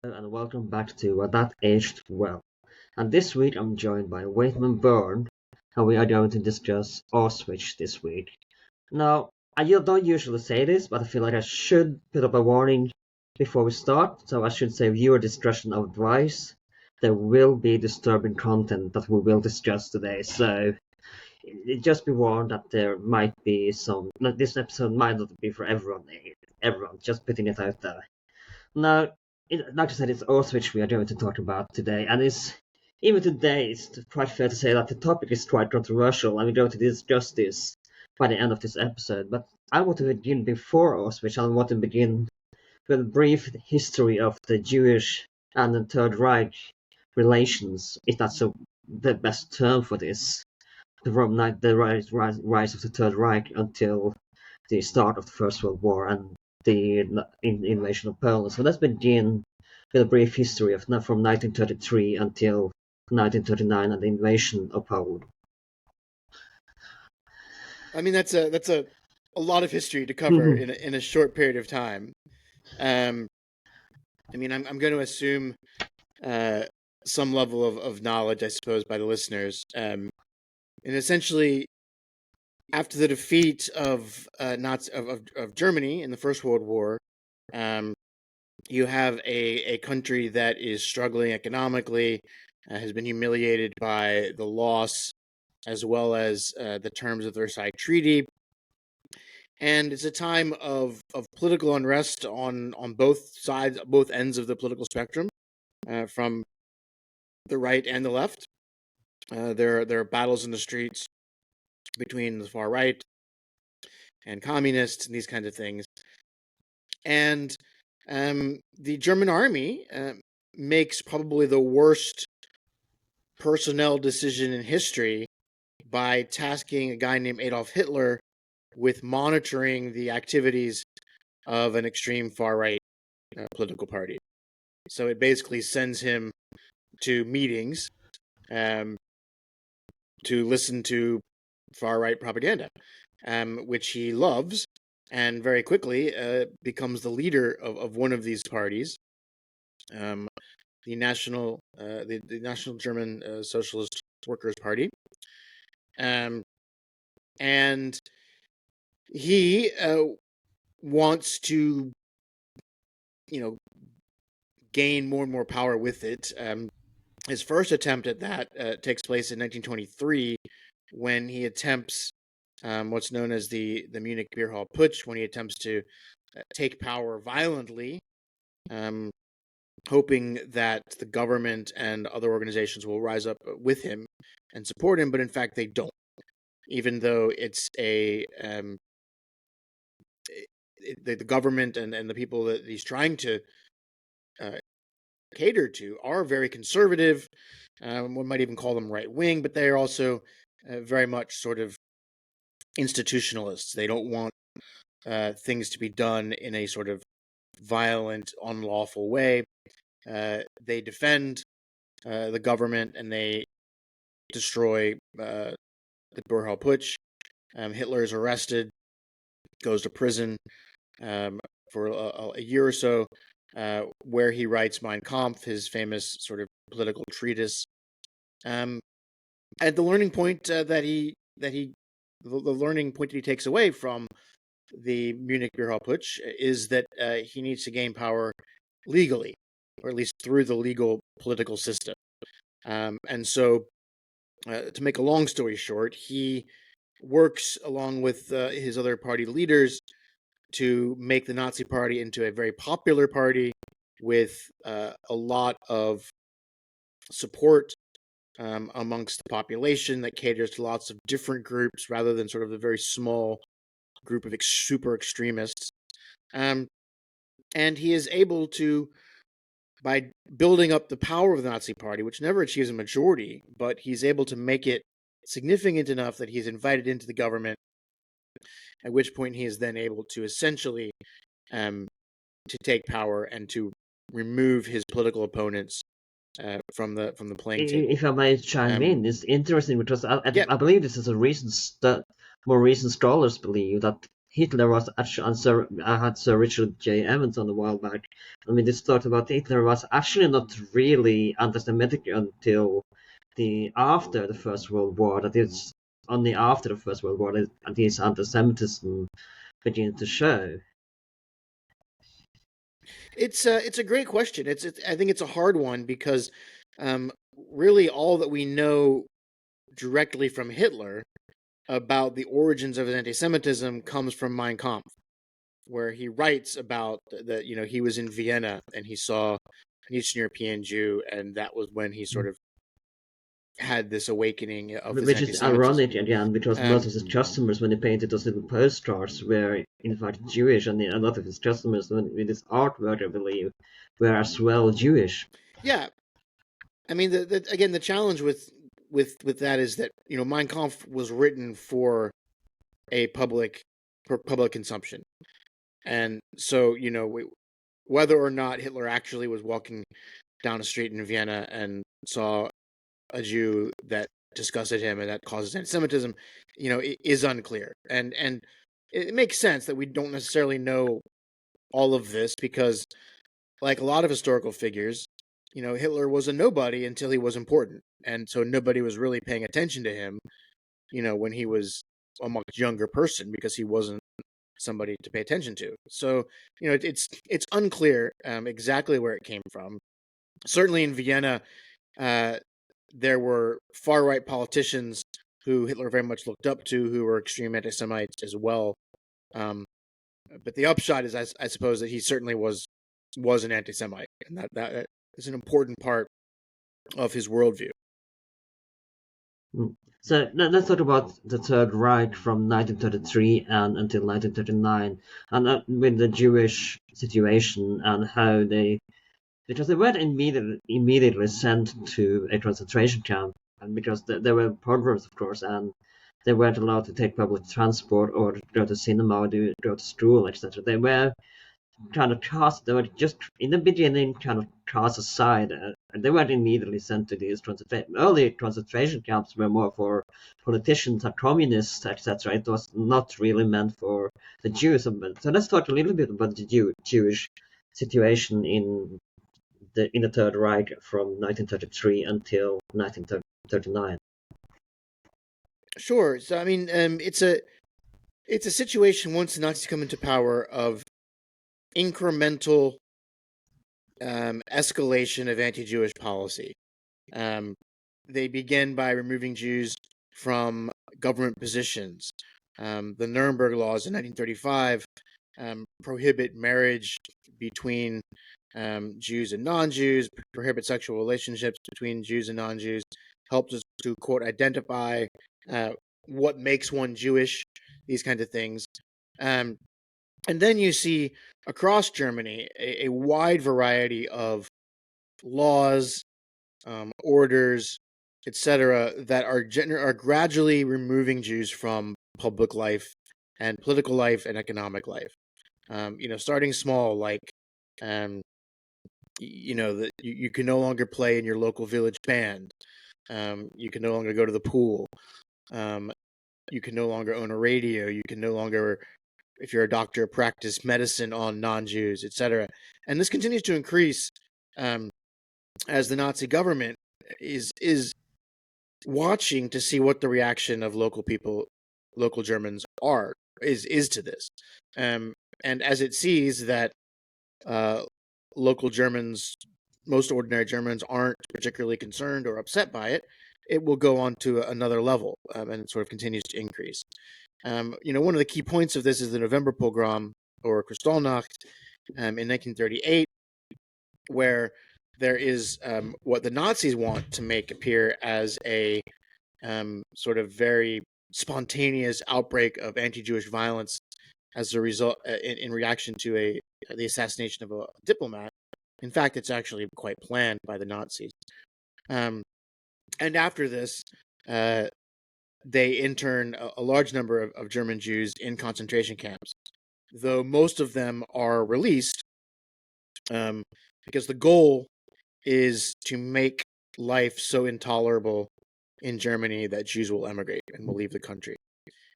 And welcome back to That Aged Well. And this week I'm joined by Waitman Boern, and we are going to discuss Auschwitz this week. Now, I don't usually say this, but I feel like I should put up a warning before we start, so I should say viewer discretion advice. There will be disturbing content that we will discuss today, so just be warned that there might be this episode might not be for everyone, just putting it out there. Now, like I said, it's Auschwitz we are going to talk about today, and even today it's quite fair to say that the topic is quite controversial, and we're going to discuss this by the end of this episode. But I want to begin before Auschwitz, and I want to begin with a brief history of the Jewish and the Third Reich relations, if that's the best term for this, from the rise of the Third Reich until the start of the First World War and the invasion of Poland. So let's begin with a brief history from 1933 until 1939 and the invasion of Poland. I mean, that's a lot of history to cover in a short period of time. I mean, I'm going to assume some level of knowledge, I suppose, by the listeners. And essentially, after the defeat of Germany in the First World War, you have a country that is struggling economically, has been humiliated by the loss as well as the terms of the Versailles Treaty. And it's a time of political unrest on both sides, both ends of the political spectrum, from the right and the left. There are battles in the streets between the far right and communists and these kinds of things. And the German army makes probably the worst personnel decision in history by tasking a guy named Adolf Hitler with monitoring the activities of an extreme far-right political party. So it basically sends him to meetings to listen to far-right propaganda, which he loves, and very quickly becomes the leader of one of these parties, the National German Socialist Workers' Party. And he wants to, gain more and more power with it. His first attempt at that takes place in 1923 when he attempts what's known as the Munich Beer Hall Putsch, when he attempts to take power violently, hoping that the government and other organizations will rise up with him and support him, but in fact they don't. Even though it's the government and the people that he's trying to cater to are very conservative. One might even call them right-wing, but they are also very much sort of institutionalists. They don't want things to be done in a sort of violent, unlawful way. They defend the government and they destroy the Beer Hall Putsch. Hitler is arrested, goes to prison for a year or so, where he writes Mein Kampf, his famous sort of political treatise. And the learning point the learning point that he takes away from the Munich Beer Hall Putsch is that he needs to gain power legally, or at least through the legal political system. And so, to make a long story short, he works along with his other party leaders to make the Nazi Party into a very popular party with a lot of support amongst the population that caters to lots of different groups rather than sort of the very small group of super extremists. And he is able to, by building up the power of the Nazi Party, which never achieves a majority, but he's able to make it significant enough that he's invited into the government, at which point he is then able to essentially to take power and to remove his political opponents from the playing table. If I may chime in, it's interesting because I believe this is a more recent scholars believe that Hitler was actually, and Sir, I had Sir Richard J. Evans on a while back. I mean, this thought about Hitler was actually not really anti-Semitic until after the First World War. That it's only after the First World War that his anti-Semitism begins to show. It's a great question. I think it's a hard one because really all that we know directly from Hitler about the origins of his anti-Semitism comes from Mein Kampf, where he writes about that he was in Vienna and he saw an Eastern European Jew, and that was when he sort of had this awakening of his Which is anti-Semitism. ironic again, because most of his customers, when he painted those little postcards, were in fact Jewish, and a lot of his customers, with his artwork, I believe, were as well Jewish. Yeah, I mean, again, the challenge with that is that Mein Kampf was written for public consumption, and so whether or not Hitler actually was walking down a street in Vienna and saw a Jew that disgusted him and that causes anti-Semitism, is unclear, and it makes sense that we don't necessarily know all of this because, like a lot of historical figures, Hitler was a nobody until he was important. And so nobody was really paying attention to him, when he was a much younger person because he wasn't somebody to pay attention to. So, it's unclear exactly where it came from. Certainly in Vienna, there were far-right politicians who Hitler very much looked up to who were extreme anti-Semites as well. But the upshot is, I suppose, that he certainly was an anti-Semite, and that is an important part of his worldview. So let's talk about the Third Reich from 1933 and until 1939, and with the Jewish situation and how because they weren't immediately sent to a concentration camp, and because they were pogroms, of course, and they weren't allowed to take public transport or go to cinema or go to school, etc. They were kind of cast. They were just in the beginning kind of cast aside, and they weren't immediately sent to these early concentration camps were more for politicians and communists, etc. It was not really meant for the Jews. So let's talk a little bit about the Jewish situation in the Third Reich from 1933 until 1939. Sure. So I mean, it's a situation once the Nazis come into power of incremental escalation of anti-Jewish policy. They begin by removing Jews from government positions. The Nuremberg laws in 1935 prohibit marriage between Jews and non-Jews, prohibit sexual relationships between Jews and non-Jews, helps us to, quote, identify what makes one Jewish, these kinds of things. And then you see across Germany a wide variety of laws, orders, etc., that are gradually removing Jews from public life and political life and economic life. Starting small, like that you can no longer play in your local village band. You can no longer go to the pool. You can no longer own a radio. You can no longer, if you're a doctor, practice medicine on non-Jews, etc. And this continues to increase as the Nazi government is watching to see what the reaction of local Germans is to this. And as it sees that local Germans, most ordinary Germans, aren't particularly concerned or upset by it, it will go on to another level, and it sort of continues to increase. One of the key points of this is the November pogrom, or Kristallnacht, in 1938, where there is what the Nazis want to make appear as a sort of very spontaneous outbreak of anti-Jewish violence as a result in reaction to the assassination of a diplomat. In fact, it's actually quite planned by the Nazis. And after this, they intern a large number of German Jews in concentration camps, though most of them are released because the goal is to make life so intolerable in Germany that Jews will emigrate and will leave the country.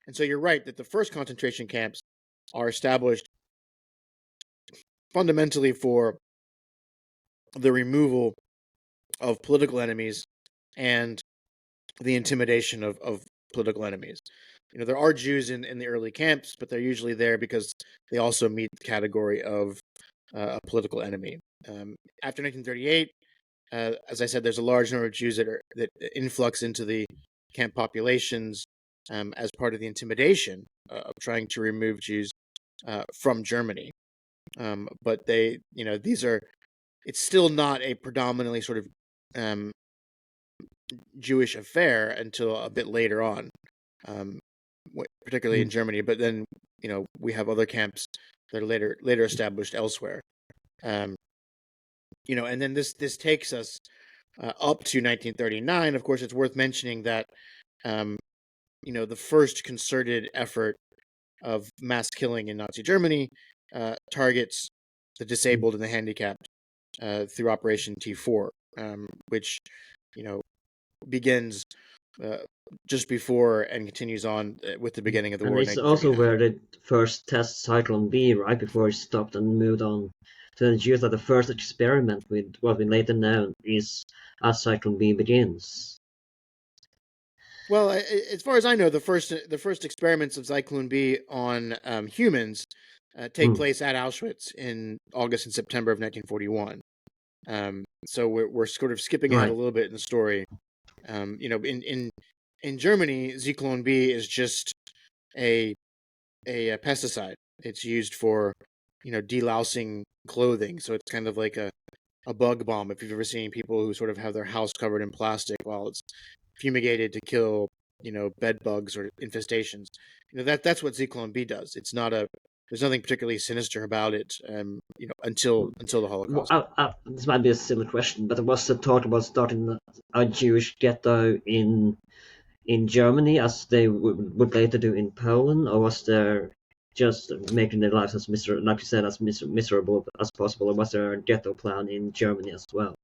And so you're right that the first concentration camps are established fundamentally for the removal of political enemies and the intimidation of political enemies. There are Jews in the early camps, but they're usually there because they also meet the category of a political enemy. After 1938, as I said, there's a large number of Jews that influx into the camp populations as part of the intimidation of trying to remove Jews from Germany. But it's still not a predominantly sort of Jewish affair until a bit later on, particularly in Germany. But then, we have other camps that are later established elsewhere. And then this takes us up to 1939. Of course, it's worth mentioning that, the first concerted effort of mass killing in Nazi Germany targets the disabled and the handicapped through Operation T4, which, begins just before and continues on with the beginning of the war. And it's also where they first test Cyclone B, right, before it stopped and moved on to the Jews. That the first experiment with what we later know is as Cyclone B begins. Well, as far as I know, the first experiments of Zyklon B on humans take place at Auschwitz in August and September of 1941. So we're sort of skipping ahead a little bit in the story. In Germany, Zyklon B is just a pesticide. It's used for delousing clothing. So it's kind of like a bug bomb. If you've ever seen people who sort of have their house covered in plastic while it's fumigated to kill bed bugs or infestations, that's what Zyklon B does. It's not there's nothing particularly sinister about it, until the Holocaust. This might be a silly question, but was the thought about starting a Jewish ghetto in Germany as they would later do in Poland, or was there just making their lives as like you said, as miserable as possible, or was there a ghetto plan in Germany as well?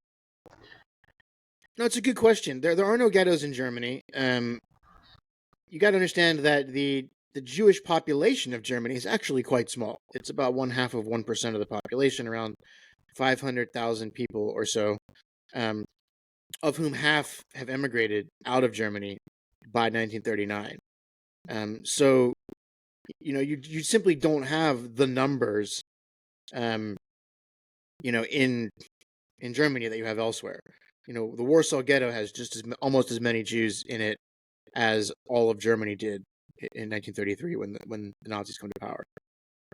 No, it's a good question. There are no ghettos in Germany. You got to understand that the Jewish population of Germany is actually quite small. It's about 0.5% of the population, around 500,000 people or so, of whom half have emigrated out of Germany by 1939. So, you simply don't have the numbers, in Germany that you have elsewhere. The Warsaw Ghetto has just almost as many Jews in it as all of Germany did in 1933 when the Nazis come to power.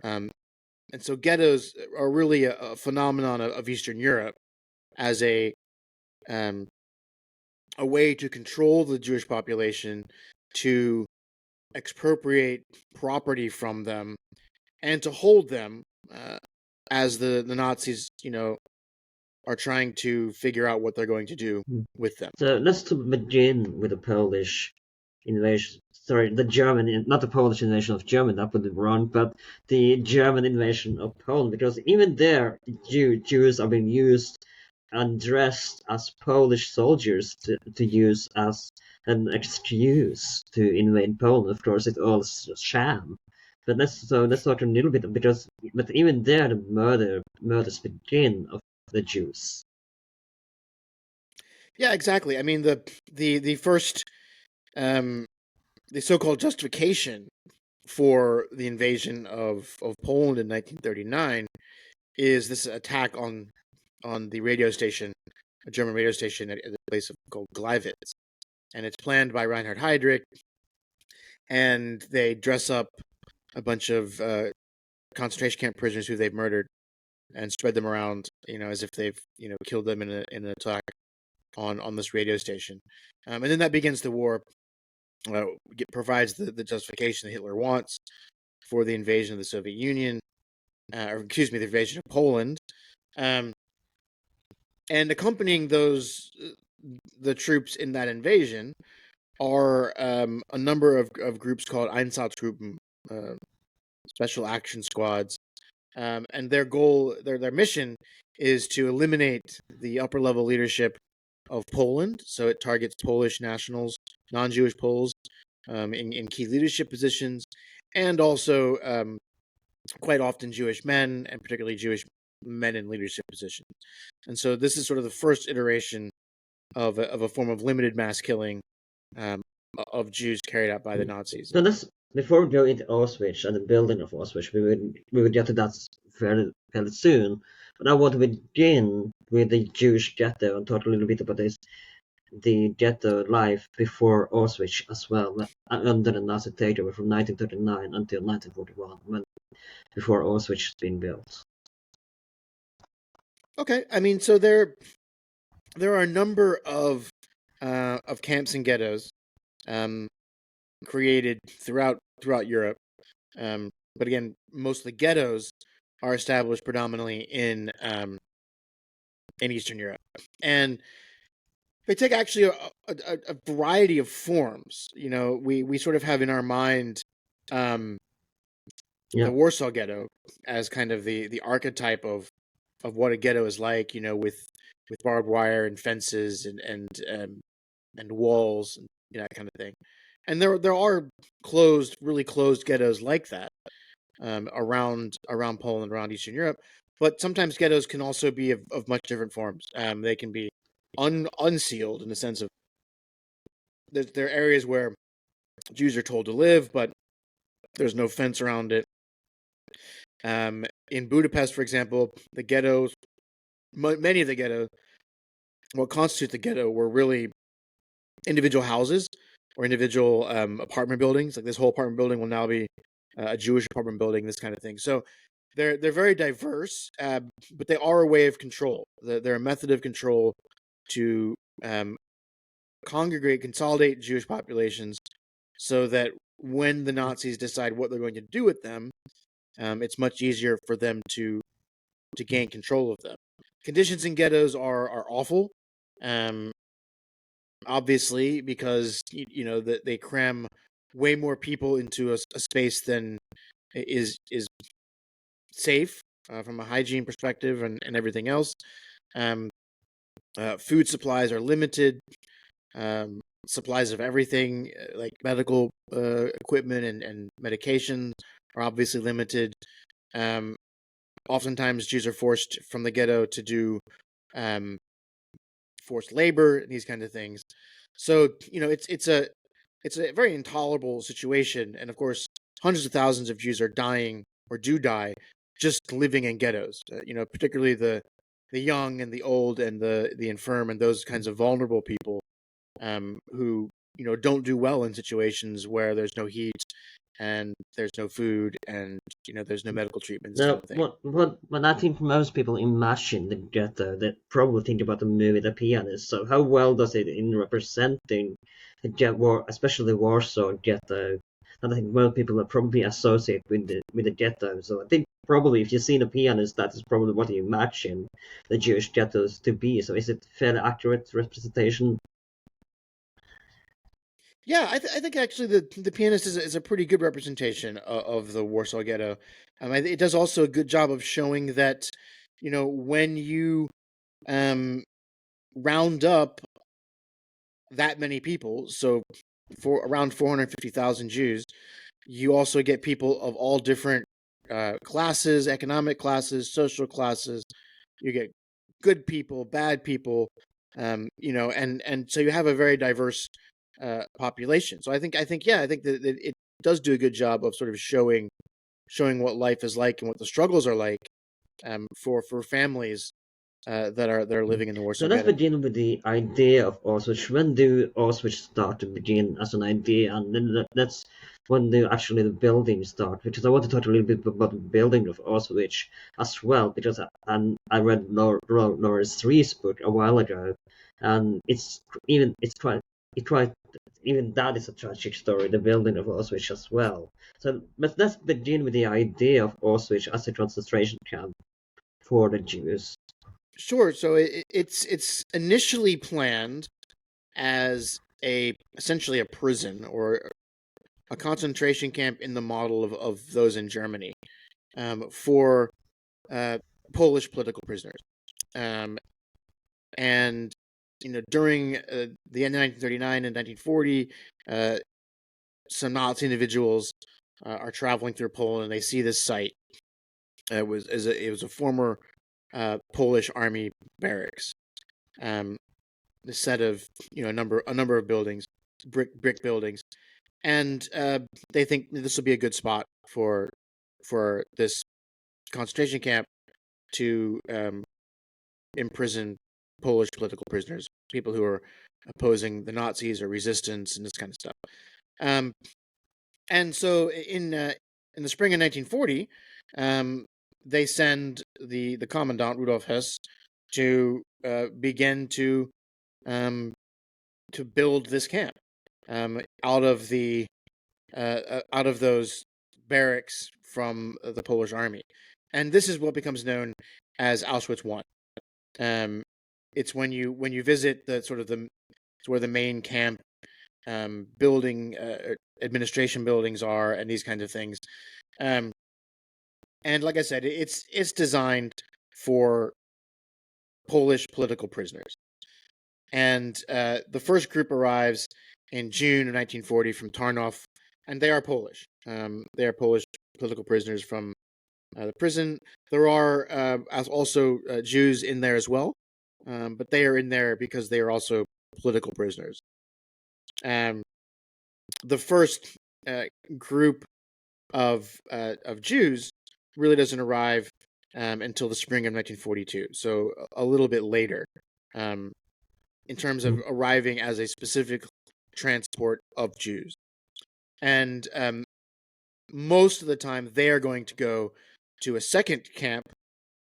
And so ghettos are really a phenomenon of Eastern Europe as a way to control the Jewish population, to expropriate property from them, and to hold them as the Nazis, are trying to figure out what they're going to do with them. So let's begin with the Polish invasion. Sorry, the German, not the Polish invasion of Germany, that would be wrong, but the German invasion of Poland, because even there, Jews are being used and dressed as Polish soldiers to use as an excuse to invade Poland. Of course, it's all a sham. But let's talk a little bit, but even there, the murders begin of the Jews. Yeah, exactly. I mean, the first, the so-called justification for the invasion of Poland in 1939 is this attack on the radio station, a German radio station at a place called Gleiwitz, and it's planned by Reinhard Heydrich, and they dress up a bunch of concentration camp prisoners who they've murdered and spread them around, as if they've killed them in an attack on this radio station, and then that begins the war. Provides the justification that Hitler wants for the invasion of the Soviet Union, the invasion of Poland, and accompanying the troops in that invasion are a number of groups called Einsatzgruppen, special action squads, and their goal, their mission, is to eliminate the upper level leadership of Poland. So it targets Polish nationals, non-Jewish Poles, in key leadership positions, and also quite often Jewish men, and particularly Jewish men in leadership positions. And so this is sort of the first iteration of a form of limited mass killing um, of Jews carried out by the Nazis. So let's before we go into Auschwitz and the building of Auschwitz, we will get to that fairly soon. But I want to begin with the Jewish ghetto and talk a little bit about the ghetto life before Auschwitz as well, under the Nazi takeover from 1939 until 1941, before Auschwitz has been built. Okay, I mean, so there are a number of camps and ghettos created throughout Europe. But again, most of the ghettos are established predominantly in Eastern Europe, and they take actually a variety of forms. You know, we sort of have in our mind the Warsaw Ghetto as kind of the archetype of what a ghetto is like. You know, with barbed wire and fences and walls and that kind of thing. And there are really closed ghettos like that around Poland, around Eastern Europe. But sometimes ghettos can also be of much different forms. They can be unsealed in the sense of there are areas where Jews are told to live, but there's no fence around it. In Budapest, for example, the ghettos, many of the ghettos, what constitute the ghetto were really individual houses or individual apartment buildings. Like this whole apartment building will now be a Jewish apartment building, this kind of thing. So they're very diverse, but they are a way of control. They're a method of control to consolidate Jewish populations, so that when the Nazis decide what they're going to do with them, it's much easier for them to gain control of them. Conditions in ghettos are awful, obviously, because that they cram way more people into a space than is safe from a hygiene perspective and everything else. Food supplies are limited. Supplies of everything, like medical equipment and medications, are obviously limited. Oftentimes, Jews are forced from the ghetto to do forced labor and these kinds of things. So it's a very intolerable situation, and of course, hundreds of thousands of Jews are dying or do die just living in ghettos. Particularly the young and the old and the infirm and those kinds of vulnerable people who don't do well in situations where there's no heat and there's no food and there's no medical treatment. This kind Now, of thing. what I think most people imagine the ghetto, they probably think about the movie The Pianist. So how well does it in representing the ghetto, especially the Warsaw Ghetto? And I think most people are probably associated with the ghetto. So I think probably if you've seen The Pianist, that is probably what you imagine the Jewish ghettos to be. So is it fairly accurate representation? Yeah, I think actually the Pianist is a pretty good representation of the Warsaw Ghetto. It does also a good job of showing that when you round up that many people, so for around 450,000 Jews, you also get people of all different classes, economic classes, social classes. You get good people, bad people, and so you have a very diverse population. So I think that it does do a good job of sort of showing what life is like and what the struggles are like for families that are living in the So Warsaw let's Ghetto. begin with the idea of Auschwitz. When do Auschwitz start to begin as an idea, and then that's when do actually the building start? Because I want to talk a little bit about the building of Auschwitz as well, because I read Laura's Rees book a while ago, and even that is a tragic story, the building of Auschwitz as well. So let's begin with the idea of Auschwitz as a concentration camp for the Jews. Sure. So it's initially planned as essentially a prison or a concentration camp in the model of those in Germany for Polish political prisoners. And during the end of 1939 and 1940, some Nazi individuals are traveling through Poland and they see this site. It was a former Polish army barracks. A set of a number of buildings, brick buildings, and they think this will be a good spot for this concentration camp to imprison Polish political prisoners, people who are opposing the Nazis or resistance and this kind of stuff. And so in the spring of 1940, they send the commandant Rudolf Hess to begin to build this camp out of those barracks from the Polish army, and this is what becomes known as Auschwitz I. It's when you visit it's where the main camp building administration buildings are and these kinds of things. And like I said, it's designed for Polish political prisoners. And the first group arrives in June of 1940 from Tarnów, and they are Polish. They are Polish political prisoners from the prison. There are also Jews in there as well, but they are in there because they are also political prisoners. The first group of Jews really doesn't arrive until the spring of 1942, so a little bit later, in terms of arriving as a specific transport of Jews. And most of the time, they are going to go to a second camp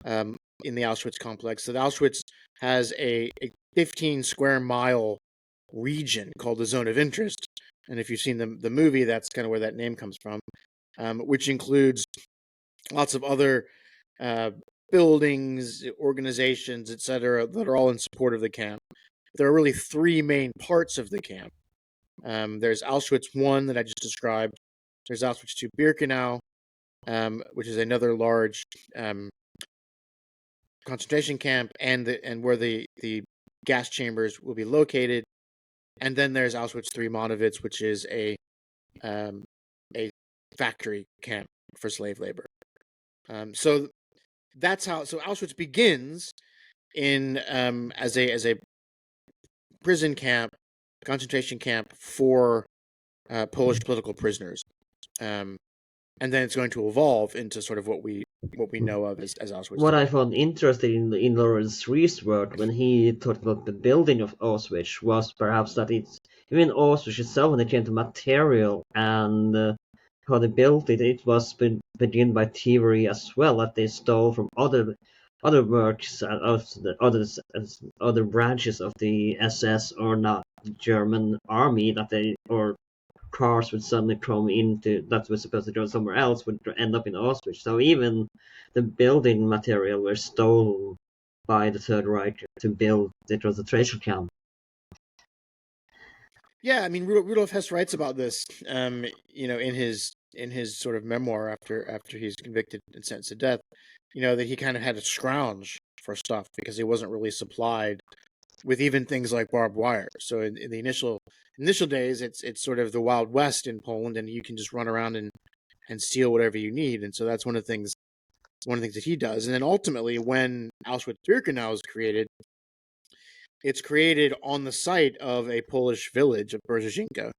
in the Auschwitz complex. So Auschwitz has a 15 square mile region called the Zone of Interest. And if you've seen the movie, that's kind of where that name comes from, which includes lots of other buildings, organizations, etc., that are all in support of the camp. There are really three main parts of the camp. There's Auschwitz I that I just described. There's Auschwitz II Birkenau, which is another large concentration camp, and where the gas chambers will be located. And then there's Auschwitz III Monowitz, which is a factory camp for slave labor. So that's how. So Auschwitz begins in as a prison camp, concentration camp for Polish political prisoners, and then it's going to evolve into sort of what we know of as Auschwitz. What I found interesting in Lawrence Rees' work when he talked about the building of Auschwitz was perhaps that it's even Auschwitz itself, when it came to material and how they built it, it was begun by thievery as well, that they stole from other works of the other branches of the SS or not German army, that they or cars would suddenly come into that was supposed to go somewhere else would end up in Auschwitz. So even the building material were stolen by the Third Reich to build the concentration camp. Yeah, I mean Rudolf Hess writes about this, in his sort of memoir after he's convicted and sentenced to death. That he kind of had to scrounge for stuff because he wasn't really supplied with even things like barbed wire. So in the initial days, it's sort of the Wild West in Poland, and you can just run around and steal whatever you need. And so that's one of the things that he does. And then ultimately, when Auschwitz-Birkenau is created, it's created on the site of a Polish village of Berezhinka,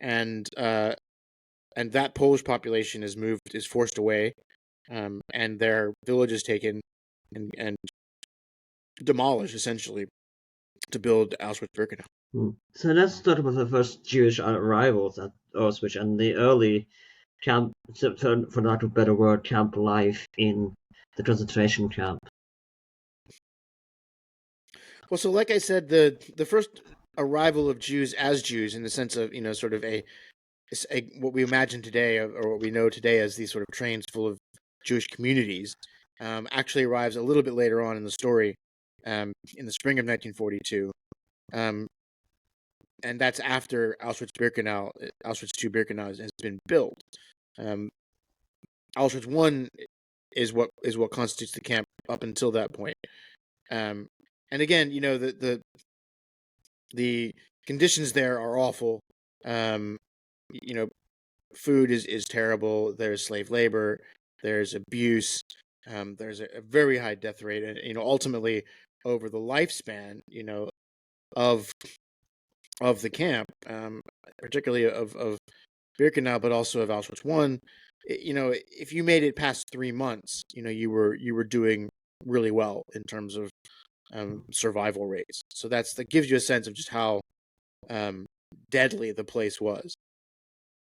and that Polish population is forced away, and their village is taken and demolished essentially to build Auschwitz-Birkenau. So let's talk about the first Jewish arrivals at Auschwitz and the early camp, for lack of a better word, camp life in the concentration camp. Well, so like I said, the first arrival of Jews as Jews, in the sense of sort of a what we imagine today, or what we know today as these sort of trains full of Jewish communities, actually arrives a little bit later on in the story, in the spring of 1942, and that's after Auschwitz II Birkenau has been built. Auschwitz I is what constitutes the camp up until that point. And again, the conditions there are awful. food is terrible. There's slave labor. There's abuse. There's a very high death rate, and ultimately over the lifespan, of the camp, particularly of Birkenau, but also of Auschwitz One. If you made it past 3 months, you were doing really well in terms of survival rates. So that gives you a sense of just how deadly the place was.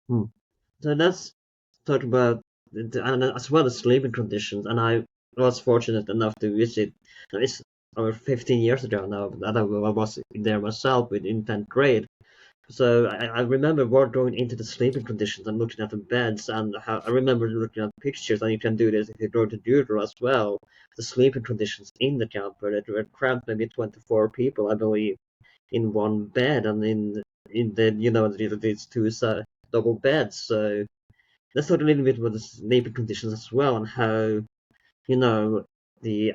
So let's talk about and as well as sleeping conditions. And I was fortunate enough to visit. It's over 15 years ago now that I was there myself in 10th grade. So I remember going into the sleeping conditions and looking at the beds, and I remember looking at pictures, and you can do this if you go to Doodle as well. The sleeping conditions in the camper that were cramped, maybe 24 people, I believe, in one bed, and in the these two double beds. So let's talk a little bit about the sleeping conditions as well, and how the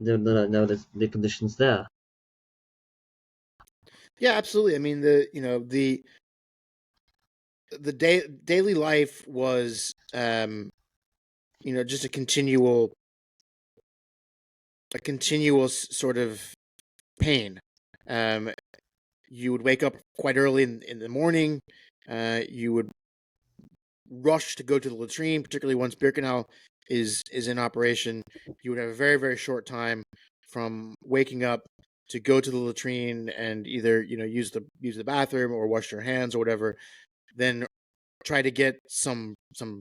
the conditions there. Yeah, absolutely. I mean, the daily life was just a continuous sort of pain. You would wake up quite early in the morning. You would rush to go to the latrine, particularly once Birkenau is in operation. You would have a very, very short time from waking up to go to the latrine and either use the bathroom or wash your hands or whatever. Then try to get some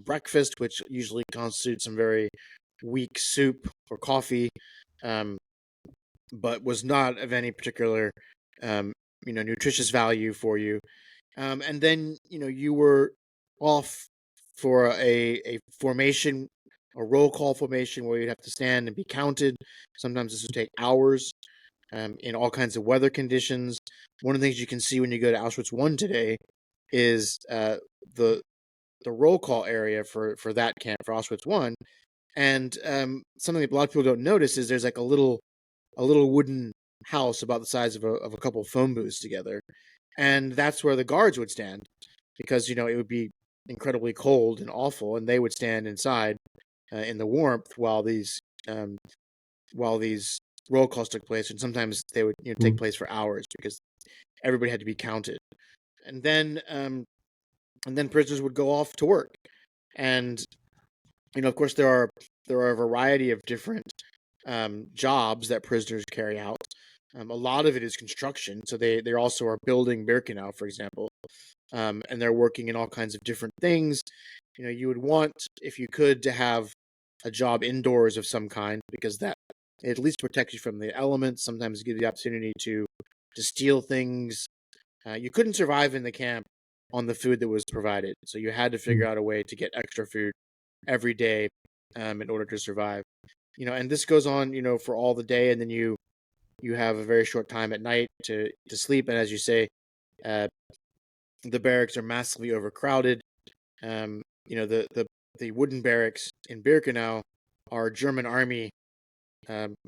breakfast, which usually constitutes some very weak soup or coffee, but was not of any particular nutritious value for you. And then you were off for a formation, a roll call formation, where you'd have to stand and be counted. Sometimes this would take hours, in all kinds of weather conditions. One of the things you can see when you go to Auschwitz One today is the roll call area for that camp, for Auschwitz One. And something that a lot of people don't notice is there's like a little wooden house about the size of a couple of phone booths together, and that's where the guards would stand, because it would be incredibly cold and awful, and they would stand inside in the warmth while these roll calls took place, and sometimes they would take place for hours because everybody had to be counted, and then prisoners would go off to work, and of course there are a variety of different jobs that prisoners carry out. A lot of it is construction, so they also are building Birkenau, for example, and they're working in all kinds of different things. You would want, if you could, to have a job indoors of some kind, because that at least protects you from the elements. Sometimes gives you the opportunity to steal things. You couldn't survive in the camp on the food that was provided, so you had to figure out a way to get extra food every day in order to survive. And this goes on, for all the day, and then you have a very short time at night to sleep. And as you say, the barracks are massively overcrowded. The wooden barracks in Birkenau are German army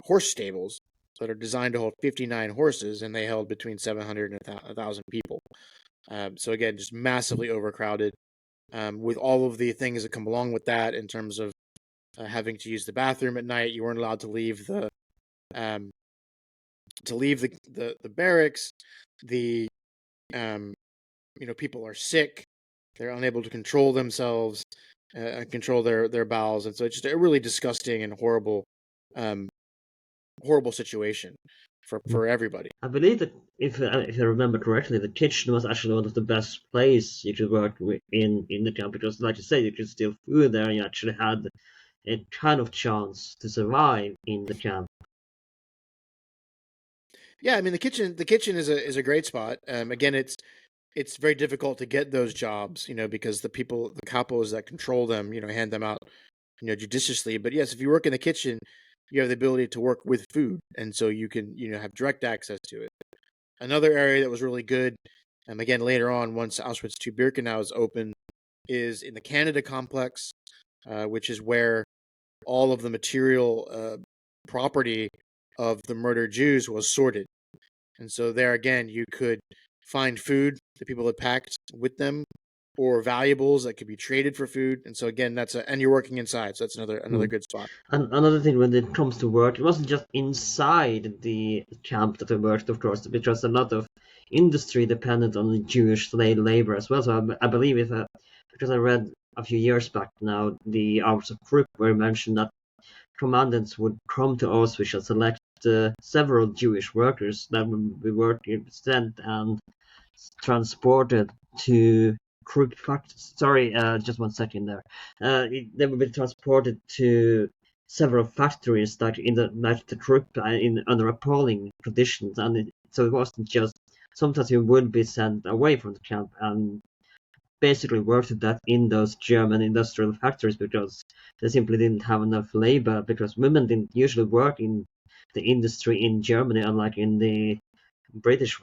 horse stables that are designed to hold 59 horses, and they held between 700 and 1,000 people. So again, just massively overcrowded, with all of the things that come along with that in terms of having to use the bathroom at night. You weren't allowed to leave the barracks. The people are sick. They're unable to control themselves, control their bowels, and so it's just a really disgusting and horrible situation for everybody. I believe that if I remember correctly, the kitchen was actually one of the best places you could work in the camp, because, like you say, you could steal food there, and you actually had a kind of chance to survive in the camp. Yeah, I mean, the kitchen is a great spot. Again, it's very difficult to get those jobs, because the capos that control them, hand them out, judiciously. But yes, if you work in the kitchen, you have the ability to work with food, and so you can, have direct access to it. Another area that was really good, again later on, once Auschwitz II Birkenau is open, is in the Canada complex, which is where all of the material property of the murdered Jews was sorted. And so there again, you could find food that people had packed with them, or valuables that could be traded for food. And so again, and you're working inside, so that's another good spot. And another thing when it comes to work, it wasn't just inside the camp that I worked, of course, because a lot of industry depended on the Jewish slave labor as well. So I believe because I read a few years back now, the hours of Krupp where mentioned that commandants would come to Auschwitz and select several Jewish workers that would be sent and transported to Krug factories. Sorry, just 1 second there. They would be transported to several factories that in the Krug in under appalling conditions, and so it wasn't just. Sometimes you would be sent away from the camp and basically worked that in those German industrial factories because they simply didn't have enough labor, because women didn't usually work in the industry in Germany, unlike in the British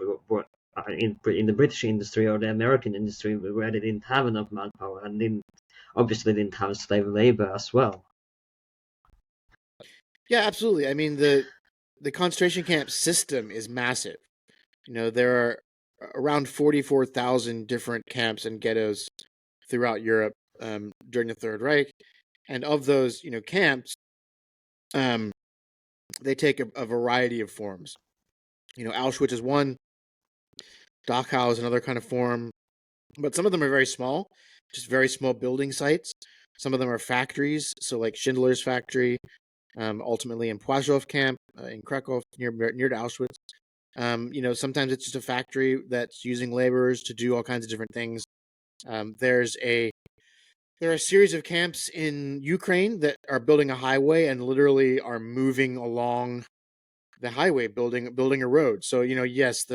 in the British industry or the American industry, where they didn't have enough manpower and obviously didn't have slave labor as well. Yeah, absolutely. I mean, the concentration camp system is massive. There are around 44,000 different camps and ghettos throughout Europe during the Third Reich, and of those, camps, they take a variety of forms. Auschwitz is one, Dachau is another kind of form, but some of them are very small, just very small building sites. Some of them are factories, so like Schindler's factory, ultimately in Płażów camp in Krakow, near to Auschwitz. Sometimes it's just a factory that's using laborers to do all kinds of different things. There are a series of camps in Ukraine that are building a highway and literally are moving along the highway, building a road. So yes,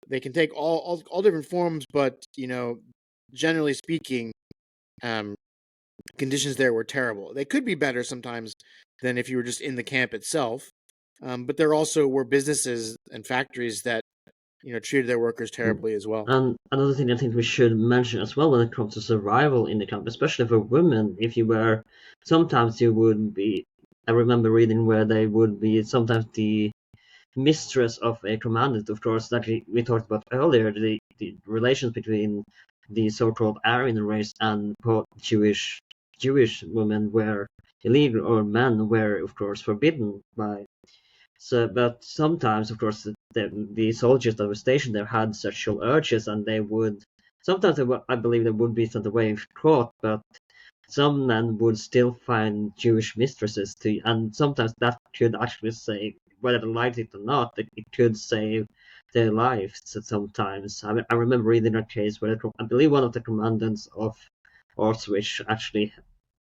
they can take all different forms, but generally speaking, conditions there were terrible. They could be better sometimes than if you were just in the camp itself. But there also were businesses and factories that treated their workers terribly as well. And another thing I think we should mention as well when it comes to survival in the camp, especially for women, sometimes you would be, I remember reading where they would be sometimes the mistress of a commandant, of course, that we talked about earlier, the relations between the so-called Aryan race and Jewish women were illegal, or men were, of course, forbidden by. So, but sometimes, of course, the soldiers that were stationed there had sexual urges, and they would sometimes, I believe, they would be sent away caught, but some men would still find Jewish mistresses and sometimes that could actually save, whether they liked it or not, it could save their lives sometimes. I remember reading a case where I believe one of the commandants of Auschwitz actually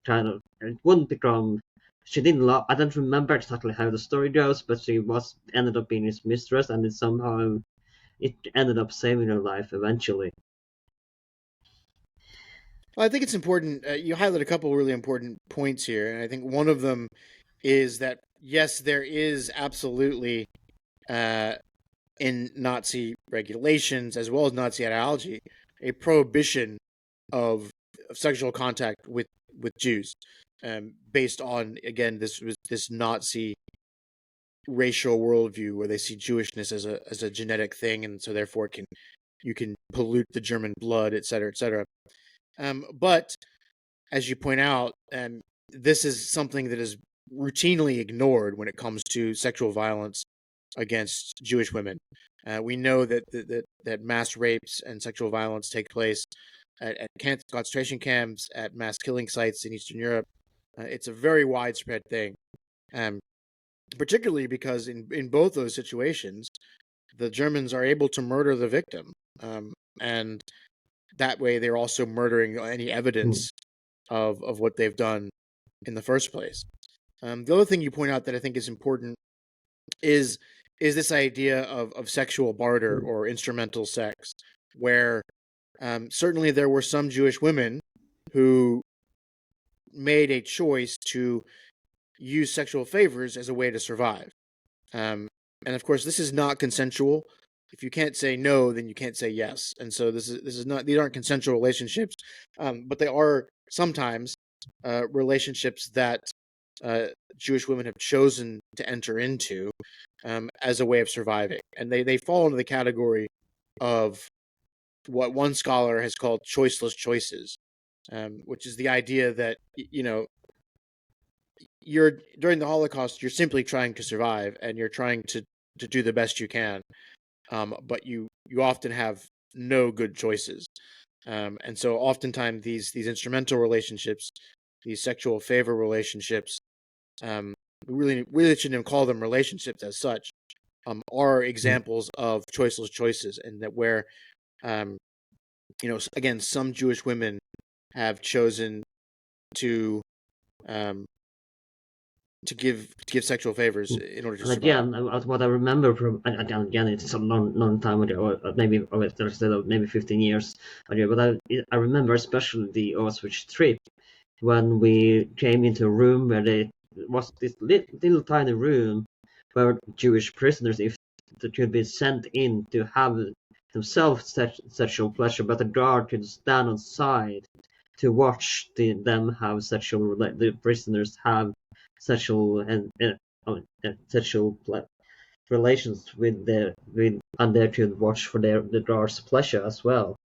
kind of, it wouldn't become, she didn't love, I don't remember exactly how the story goes, but she ended up being his mistress, and it ended up saving her life eventually. Well, I think it's important. You highlight a couple really important points here, and I think one of them is that yes, there is absolutely in Nazi regulations as well as Nazi ideology a prohibition of sexual contact with Jews, based on, again, this Nazi racial worldview where they see Jewishness as a genetic thing, and so therefore you can pollute the German blood, et cetera, et cetera. But as you point out, this is something that is routinely ignored when it comes to sexual violence against Jewish women. We know that mass rapes and sexual violence take place at concentration camps, at mass killing sites in Eastern Europe. It's a very widespread thing, particularly because in both those situations, the Germans are able to murder the victim, and that way they're also murdering any evidence of what they've done in the first place. The other thing you point out that I think is important is this idea of sexual barter or instrumental sex, where certainly there were some Jewish women who made a choice to use sexual favors as a way to survive. And of course, this is not consensual. If you can't say no, then you can't say yes. And so these aren't consensual relationships, but they are sometimes relationships that Jewish women have chosen to enter into as a way of surviving, and they fall into the category of what one scholar has called choiceless choices, which is the idea that you're during the Holocaust, you're simply trying to survive and you're trying to do the best you can, but you often have no good choices, and so oftentimes these instrumental relationships, these sexual favor relationships, we really shouldn't even call them relationships as such, are examples of choiceless choices, and that where again, some Jewish women have chosen to um, give sexual favors in order to And survive. again, what I remember from again, it's a long time ago, or maybe maybe 15 years ago. But I remember especially the Auschwitz trip when we came into a room where there was this little tiny room where Jewish prisoners, if they could be sent in to have themselves sexual pleasure, but the guard could stand on side to watch them have the prisoners have sexual sexual relations and they could watch for the guards' pleasure as well.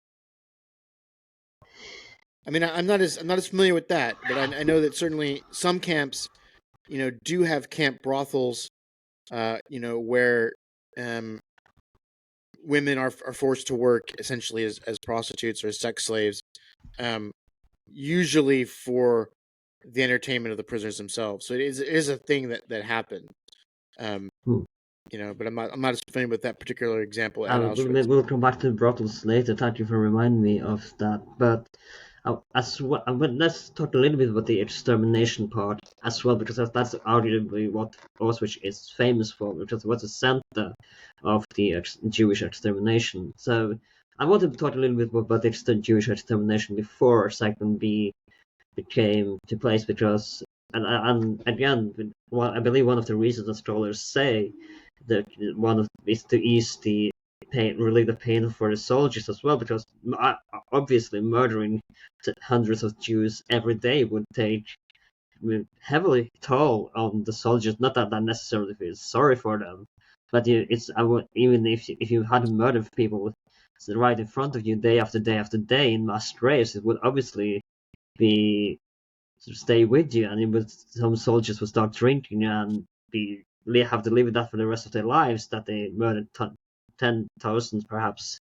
I mean, I'm not as familiar with that, but I know that certainly some camps, do have camp brothels, where women are forced to work essentially as prostitutes or as sex slaves, um, usually for the entertainment of the prisoners themselves. So it is a thing that happened. Um, Hmm. but I'm not as familiar with that particular example at Auschwitz. We'll come back to brothels later. Thank you for reminding me of that. But as well, let's talk a little bit about the extermination part as well, because that's arguably what Auschwitz is famous for, because it was the center of the Jewish extermination. So I wanted to talk a little bit about the Jewish extermination before Cyclone B took place, because and again, I believe one of the reasons that scholars say that one of is to ease the pain, relieve the pain for the soldiers as well, because obviously murdering hundreds of Jews every day would take heavily toll on the soldiers. Not that I necessarily feel sorry for them, but even if you had murdered people right in front of you day after day after day in mass graves, it would obviously be stay with you, and some soldiers would start drinking and have to live with that for the rest of their lives, that they murdered 10,000 perhaps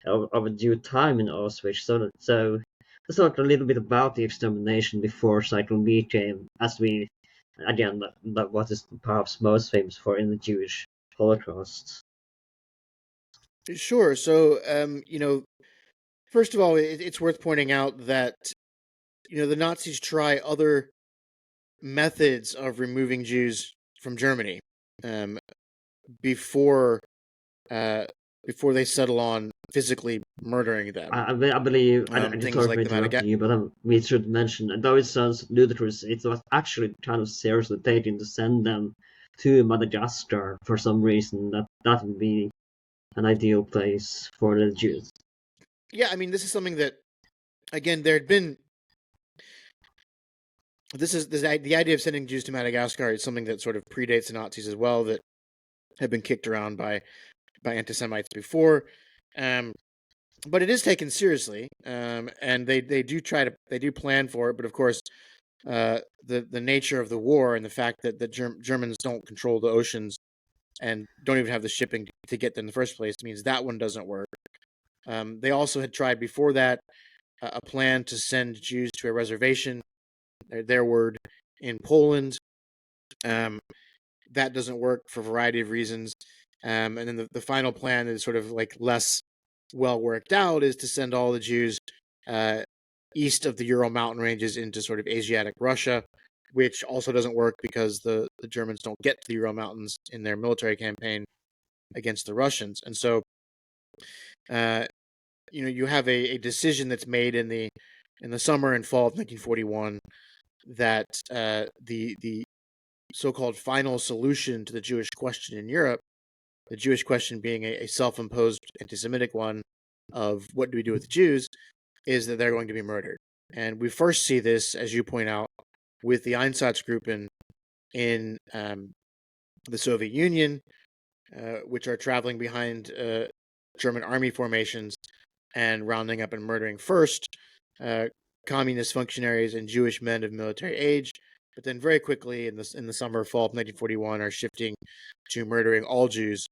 of a due time in Auschwitz. So let's talk a little bit about the extermination before Cyclone B came, as we again that what is perhaps most famous for in the Jewish Holocaust. Sure. So, first of all, it's worth pointing out that the Nazis try other methods of removing Jews from Germany, um, before uh, before they settle on physically murdering them. I believe, I'm Things sorry for like the interrupting you, but we should mention, though it sounds ludicrous, it was actually kind of seriously taken to send them to Madagascar for some reason. That would be an ideal place for the Jews. Yeah, I mean, this is something that, again, there had been. The idea of sending Jews to Madagascar is something that sort of predates the Nazis as well, that have been kicked around by anti-Semites before. But it is taken seriously, and they do plan for it. But of course, the nature of the war and the fact that the Germans don't control the oceans and don't even have the shipping to get them in the first place means that one doesn't work. They also had tried before that a plan to send Jews to a reservation, their word, in Poland. That doesn't work for a variety of reasons. And then the final plan is sort of like less well worked out, is to send all the Jews east of the Ural mountain ranges into sort of Asiatic Russia, which also doesn't work because the Germans don't get to the Ural Mountains in their military campaign against the Russians. And so, you have a decision that's made in the summer and fall of 1941 that the so-called final solution to the Jewish question in Europe, the Jewish question being a self-imposed anti-Semitic one of what do we do with the Jews, is that they're going to be murdered. And we first see this, as you point out, with the Einsatzgruppen in the Soviet Union, which are traveling behind German army formations and rounding up and murdering first communist functionaries and Jewish men of military age, but then very quickly in the summer fall of 1941 are shifting to murdering all Jews,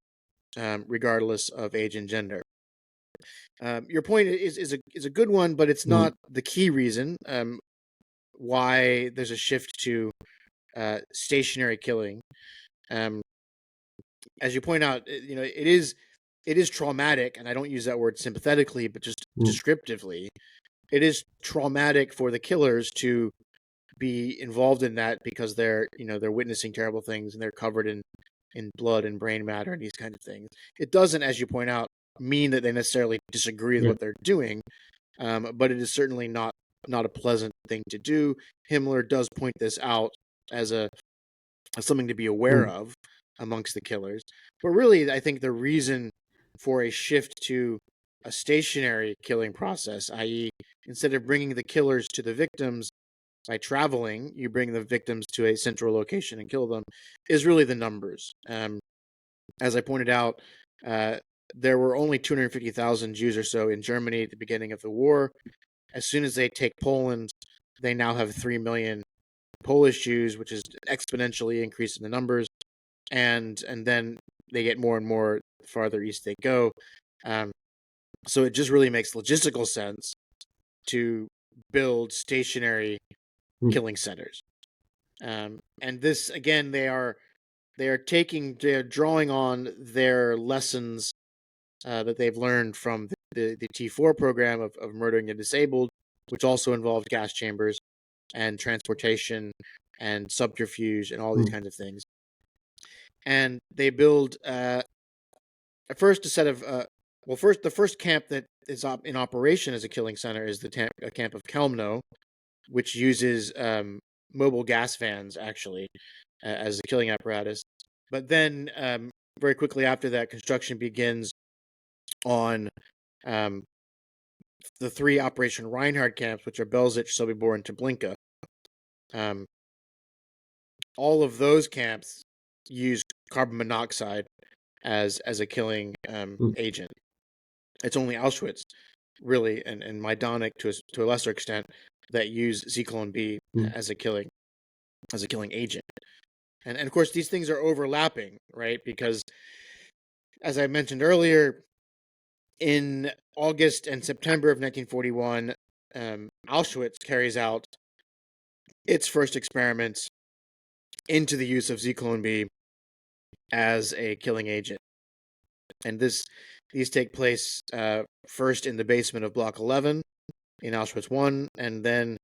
regardless of age and gender. Your point is a good one, but it's not the key reason why there's a shift to stationary killing. As you point out, it is traumatic, and I don't use that word sympathetically, but just descriptively. It is traumatic for the killers to be involved in that because they're witnessing terrible things and they're covered in blood and brain matter and these kinds of things. It doesn't, as you point out, mean that they necessarily disagree with what they're doing, but it is certainly not a pleasant thing to do. Himmler does point this out as something to be aware of amongst the killers. But really, I think the reason for a shift to a stationary killing process, i.e., instead of bringing the killers to the victims by traveling, you bring the victims to a central location and kill them, is really the numbers. As I pointed out, there were only 250,000 Jews or so in Germany at the beginning of the war. As soon as they take Poland, they now have 3 million Polish Jews, which is exponentially increasing the numbers, and then they get more and more the farther east they go. So it just really makes logistical sense to build stationary killing centers. And this, again, they're drawing on their lessons that they've learned from the T4 program of murdering the disabled, which also involved gas chambers and transportation and subterfuge and all these kinds of things. And they build first a set of the first camp that is in operation as a killing center is the camp of Kelmno, which uses mobile gas vans actually as a killing apparatus. But then very quickly after that, construction begins on the 3 Operation Reinhard camps, which are Belzec, Sobibor, and Treblinka. All of those camps use carbon monoxide as a killing agent. It's only Auschwitz, really, and Majdanek to a lesser extent, that use Zyklon B as a killing agent. And of course, these things are overlapping, right? Because, as I mentioned earlier, in August and September of 1941, Auschwitz carries out its first experiments into the use of Zyklon B as a killing agent. And these take place first in the basement of Block 11 in Auschwitz I, and then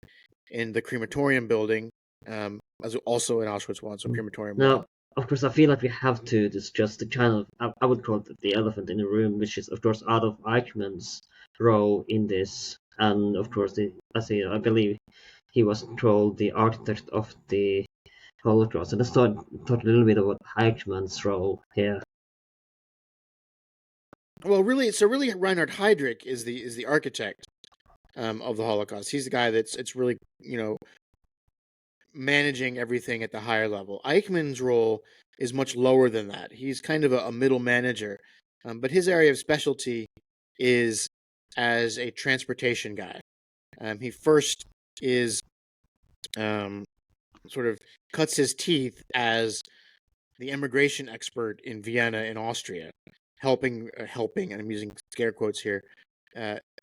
in the crematorium building, as also in Auschwitz I, so crematorium Now, 1. of course, I feel like we have to discuss the kind of, I would call it the elephant in the room, which is, of course, Adolf Eichmann's role in this. And, of course, I believe he was called the architect of the Holocaust. So let's talk a little bit about Eichmann's role here. Well, really Reinhard Heydrich is the architect of the Holocaust. He's the guy it's really, managing everything at the higher level. Eichmann's role is much lower than that. He's kind of a middle manager, but his area of specialty is as a transportation guy. He first is sort of cuts his teeth as the immigration expert in Vienna in Austria, helping, and I'm using scare quotes here,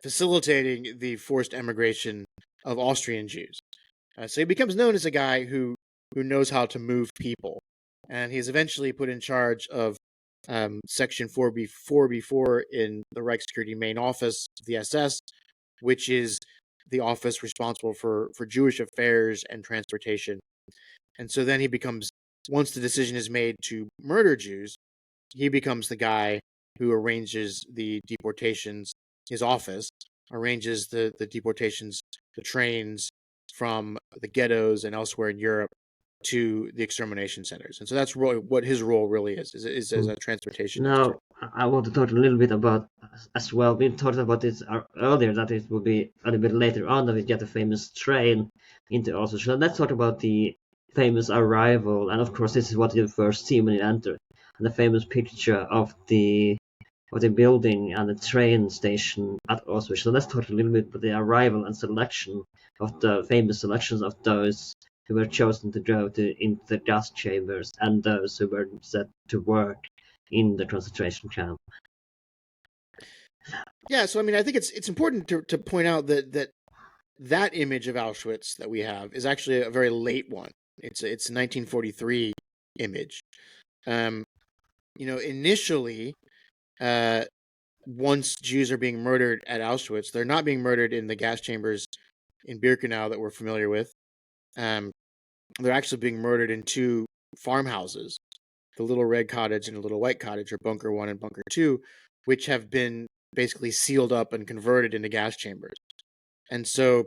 facilitating the forced emigration of Austrian Jews. So he becomes known as a guy who knows how to move people, and he's eventually put in charge of Section 4B4 in the Reich Security Main Office, the SS, which is the office responsible for Jewish affairs and transportation. And so then he becomes, once the decision is made to murder Jews, he becomes the guy who arranges the deportations. His office arranges the deportations, the trains from the ghettos and elsewhere in Europe to the extermination centers. And so that's really what his role really is as a transportation expert. Now, I want to talk a little bit about, as well, we talked about this earlier, that it will be a little bit later on that we get the famous train into Auschwitz. So let's talk about the famous arrival, and of course this is what you first see when you enter, and the famous picture of the of the building and the train station at Auschwitz. So let's talk a little bit about the arrival and selection of the famous selections of those who were chosen to go into the gas chambers and those who were set to work in the concentration camp. Yeah, so I mean, I think it's important to point out that image of Auschwitz that we have is actually a very late one. It's 1943 image. Initially, once Jews are being murdered at Auschwitz, they're not being murdered in the gas chambers in Birkenau that we're familiar with. They're actually being murdered in two farmhouses, the Little Red Cottage and the Little White Cottage, or Bunker 1 and Bunker 2, which have been basically sealed up and converted into gas chambers. And so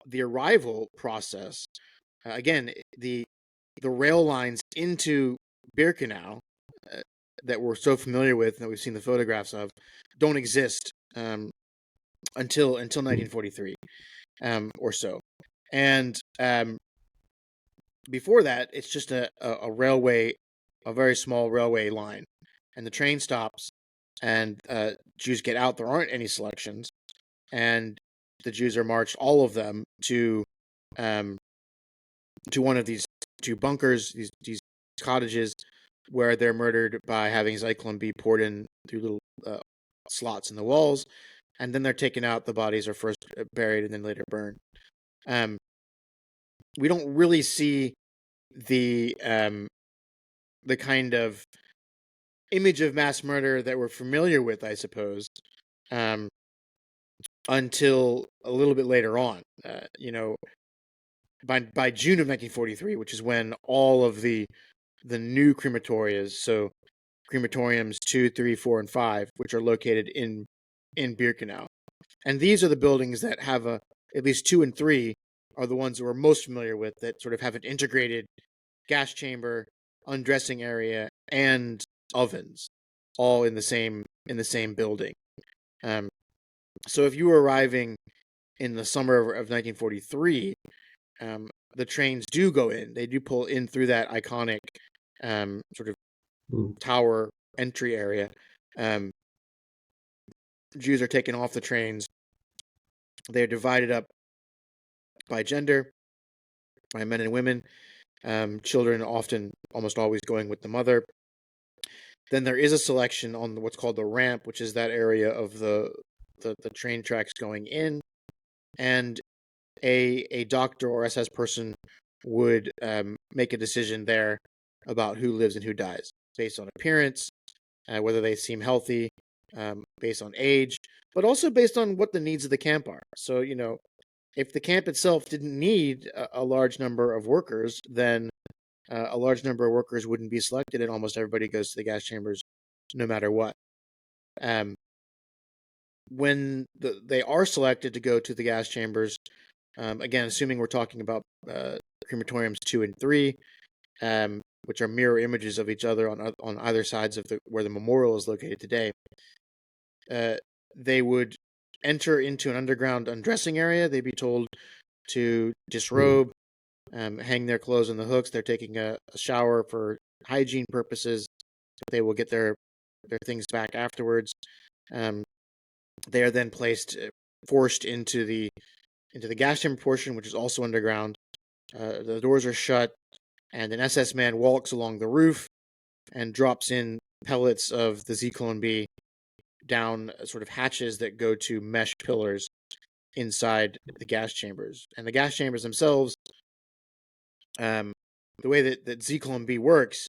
the arrival process, again, the rail lines into Birkenau that we're so familiar with, that we've seen the photographs of, don't exist until 1943 or so. And before that, it's just a railway, a very small railway line, and the train stops, and Jews get out. There aren't any selections, and the Jews are marched, all of them, to one of these two bunkers, these cottages, where they're murdered by having Zyklon B poured in through little slots in the walls, and then they're taken out. The bodies are first buried and then later burned. We don't really see the kind of image of mass murder that we're familiar with, I suppose, until a little bit later on. By June of 1943, which is when all of the new crematorias, so crematoriums 2, 3, 4, and 5, which are located in Birkenau, and these are the buildings that have at least 2 and 3 are the ones that we're most familiar with, that sort of have an integrated gas chamber, undressing area, and ovens, all in the same building. So if you were arriving in the summer of 1943, the trains do go in. They do pull in through that iconic sort of tower entry area. Jews are taken off the trains. They're divided up by gender, by men and women. Children often, almost always, going with the mother. Then there is a selection on what's called the ramp, which is that area of the train tracks going in, and a doctor or SS person would make a decision there about who lives and who dies, based on appearance, whether they seem healthy, based on age, but also based on what the needs of the camp are. So, if the camp itself didn't need a large number of workers, then a large number of workers wouldn't be selected, and almost everybody goes to the gas chambers no matter what. When they are selected to go to the gas chambers, again, assuming we're talking about crematoriums 2 and 3, which are mirror images of each other on either sides of where the memorial is located today, they would enter into an underground undressing area. They'd be told to disrobe, hang their clothes on the hooks. They're taking a shower for hygiene purposes. They will get their things back afterwards. They are then forced into the gas chamber portion, which is also underground. The doors are shut, and an SS man walks along the roof and drops in pellets of the Zyklon B down sort of hatches that go to mesh pillars inside the gas chambers. And the gas chambers themselves, the way that Zyklon B works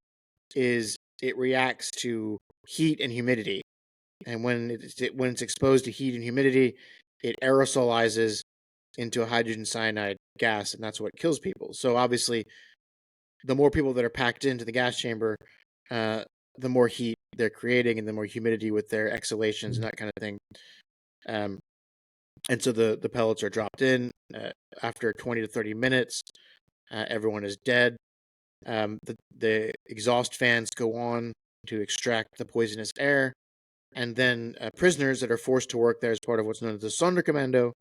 is it reacts to heat and humidity. And when it's exposed to heat and humidity, it aerosolizes into a hydrogen cyanide gas, and that's what kills people. So obviously, the more people that are packed into the gas chamber, the more heat they're creating, and the more humidity with their exhalations and that kind of thing. And so the pellets are dropped in. After 20 to 30 minutes, everyone is dead. The exhaust fans go on to extract the poisonous air. And then prisoners that are forced to work there as part of what's known as the Sonderkommando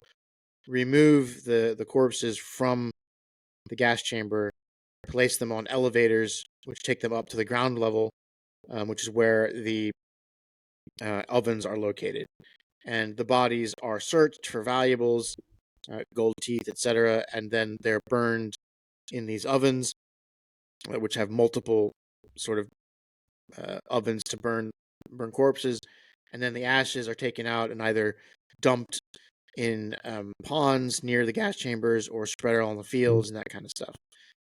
remove the corpses from the gas chamber, place them on elevators, which take them up to the ground level, which is where the ovens are located, and the bodies are searched for valuables, gold teeth, etc., and then they're burned in these ovens, which have multiple sort of ovens to burn corpses, and then the ashes are taken out and either dumped in ponds near the gas chambers or spread out on the fields and that kind of stuff.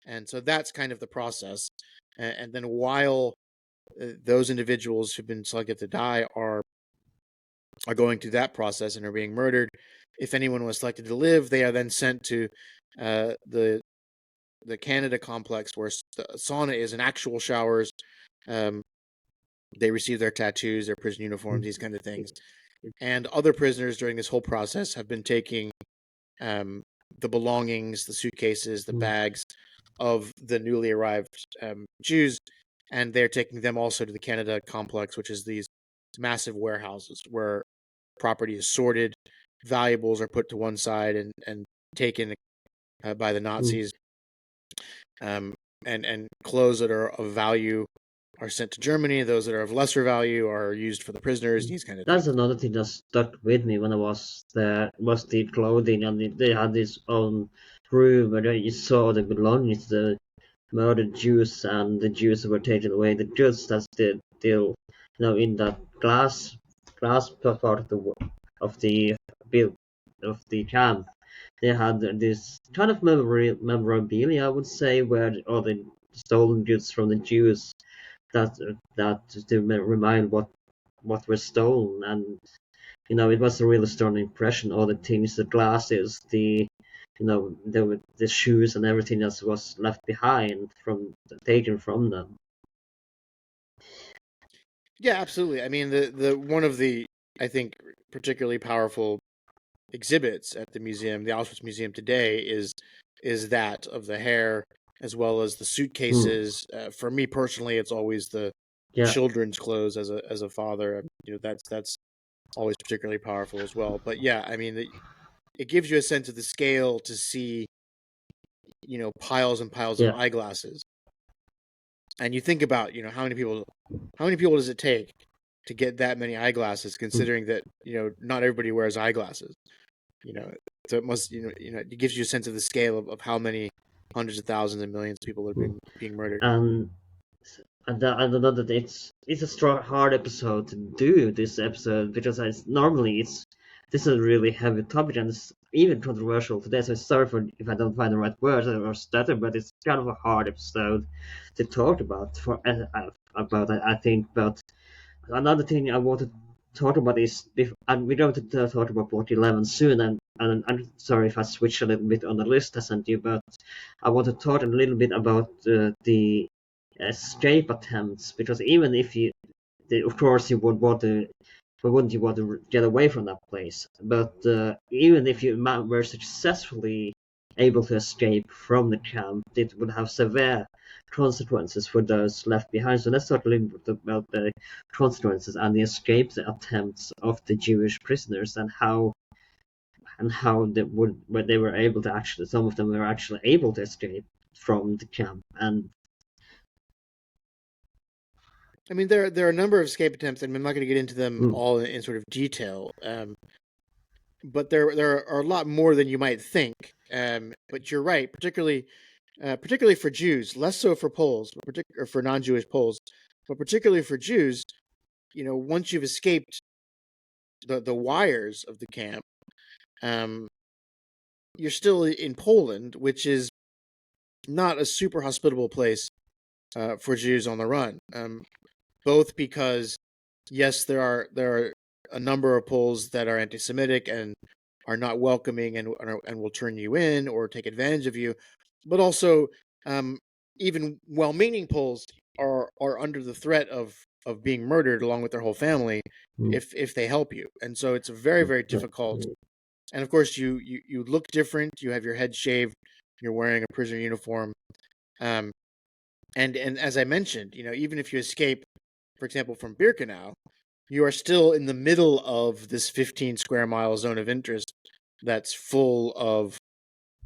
And so that's kind of the process. And then while those individuals who've been selected to die are going through that process and are being murdered, if anyone was selected to live, they are then sent to the Canada complex, where the sauna is, and actual showers. They receive their tattoos, their prison uniforms, these kind of things. And other prisoners during this whole process have been taking the belongings, the suitcases, the bags of the newly arrived Jews, and they're taking them also to the Canada complex, which is these massive warehouses where property is sorted, valuables are put to one side and taken by the Nazis, and clothes that are of value are sent to Germany. Those that are of lesser value are used for the prisoners. These kind of That's things. another thing that stuck with me when I was there, was the clothing, and they had this own room where you saw the belongings, the murdered Jews, and the Jews who were taken away. The Jews that still, in that glass part of the build of the camp, they had this kind of memorabilia, I would say, where all the stolen goods from the Jews that to remind what was stolen, and it was a really strong impression. All the things, the glasses, the shoes and everything that was left behind taken from them. Yeah, absolutely. I mean, the one of the, I think, particularly powerful exhibits at the museum, the Auschwitz Museum today, is that of the hair as well as the suitcases. For me personally, it's always the Yeah, children's clothes as a father. That's always particularly powerful as well. But yeah, I mean, it gives you a sense of the scale to see, piles and piles of yeah, eyeglasses, and you think about, how many people does it take to get that many eyeglasses, considering that not everybody wears eyeglasses. you know so it must, it gives you a sense of the scale of how many hundreds of thousands and millions of people are being murdered. and I don't know that it's a strong, hard episode to do this episode, because normally this is a really heavy topic, and it's even controversial today. So sorry for if I don't find the right words or stutter, but it's kind of a hard episode to talk about about I think. But another thing I want to talk about is, and we're going to talk about Block 11 soon, and I'm sorry if I switch a little bit on the list I sent you, but I want to talk a little bit about the escape attempts, because even if of course you would want to, but wouldn't you want to get away from that place? But even if you were successfully able to escape from the camp, it would have severe consequences for those left behind. So let's talk a little bit about the consequences and the escape attempts of the Jewish prisoners, and how they were able to actually, some of them were actually able to escape from the camp. And I mean, there are a number of escape attempts, and I'm not going to get into them mm, all in sort of detail. But there are a lot more than you might think. But you're right, particularly for Jews, less so for Poles, or for non-Jewish Poles, but particularly for Jews. Once you've escaped the wires of the camp, um, you're still in Poland, which is not a super hospitable place for Jews on the run. Both because, yes, there are a number of Poles that are anti-Semitic and are not welcoming, and will turn you in or take advantage of you, but also, um, even well-meaning Poles are under the threat of being murdered along with their whole family mm, if they help you, and so it's a very, very difficult. And of course, you look different. You have your head shaved. You're wearing a prisoner uniform. Um, and as I mentioned, even if you escape, for example, from Birkenau, you are still in the middle of this 15 square mile zone of interest that's full of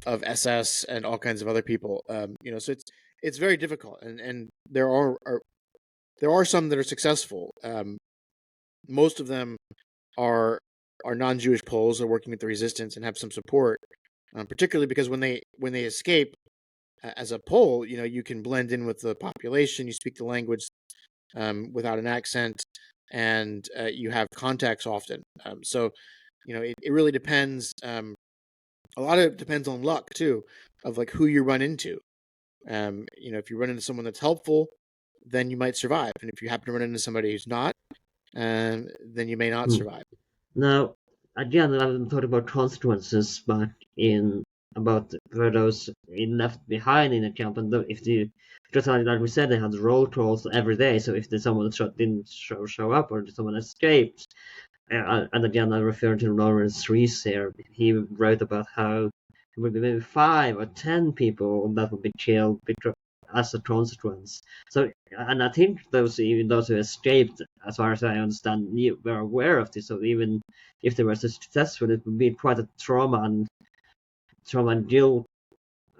SS and all kinds of other people. So it's very difficult, and there are some that are successful. most of them are non-Jewish Poles, are working with the resistance and have some support, particularly because when they escape as a Pole, you can blend in with the population, you speak the language without an accent, and you have contacts often. So, it really depends. A lot of it depends on luck too, of like who you run into. If you run into someone that's helpful, then you might survive, and if you happen to run into somebody who's not, then you may not Hmm. survive. Now, again, I'm talking about consequences, but in about where those left behind in the camp, and if the just like we said, they had roll calls every day. So if someone didn't show up or someone escaped, and again, I refer to Lawrence Rees here. He wrote about how there would be maybe 5 or 10 people that would be killed as a consequence. So, and I think even those who escaped, as far as I understand, were aware of this. So even if they were successful, it would be quite a trauma and guilt,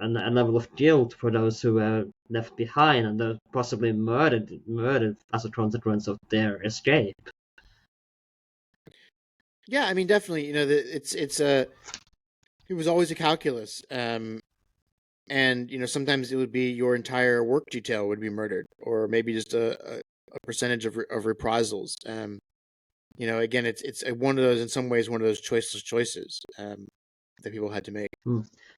and a level of guilt for those who were left behind and possibly murdered as a consequence of their escape. Yeah, I mean, definitely. It was always a calculus, and sometimes it would be your entire work detail would be murdered, or maybe just a percentage of reprisals. Again, it's one of those, in some ways, one of those choiceless choices that people had to make.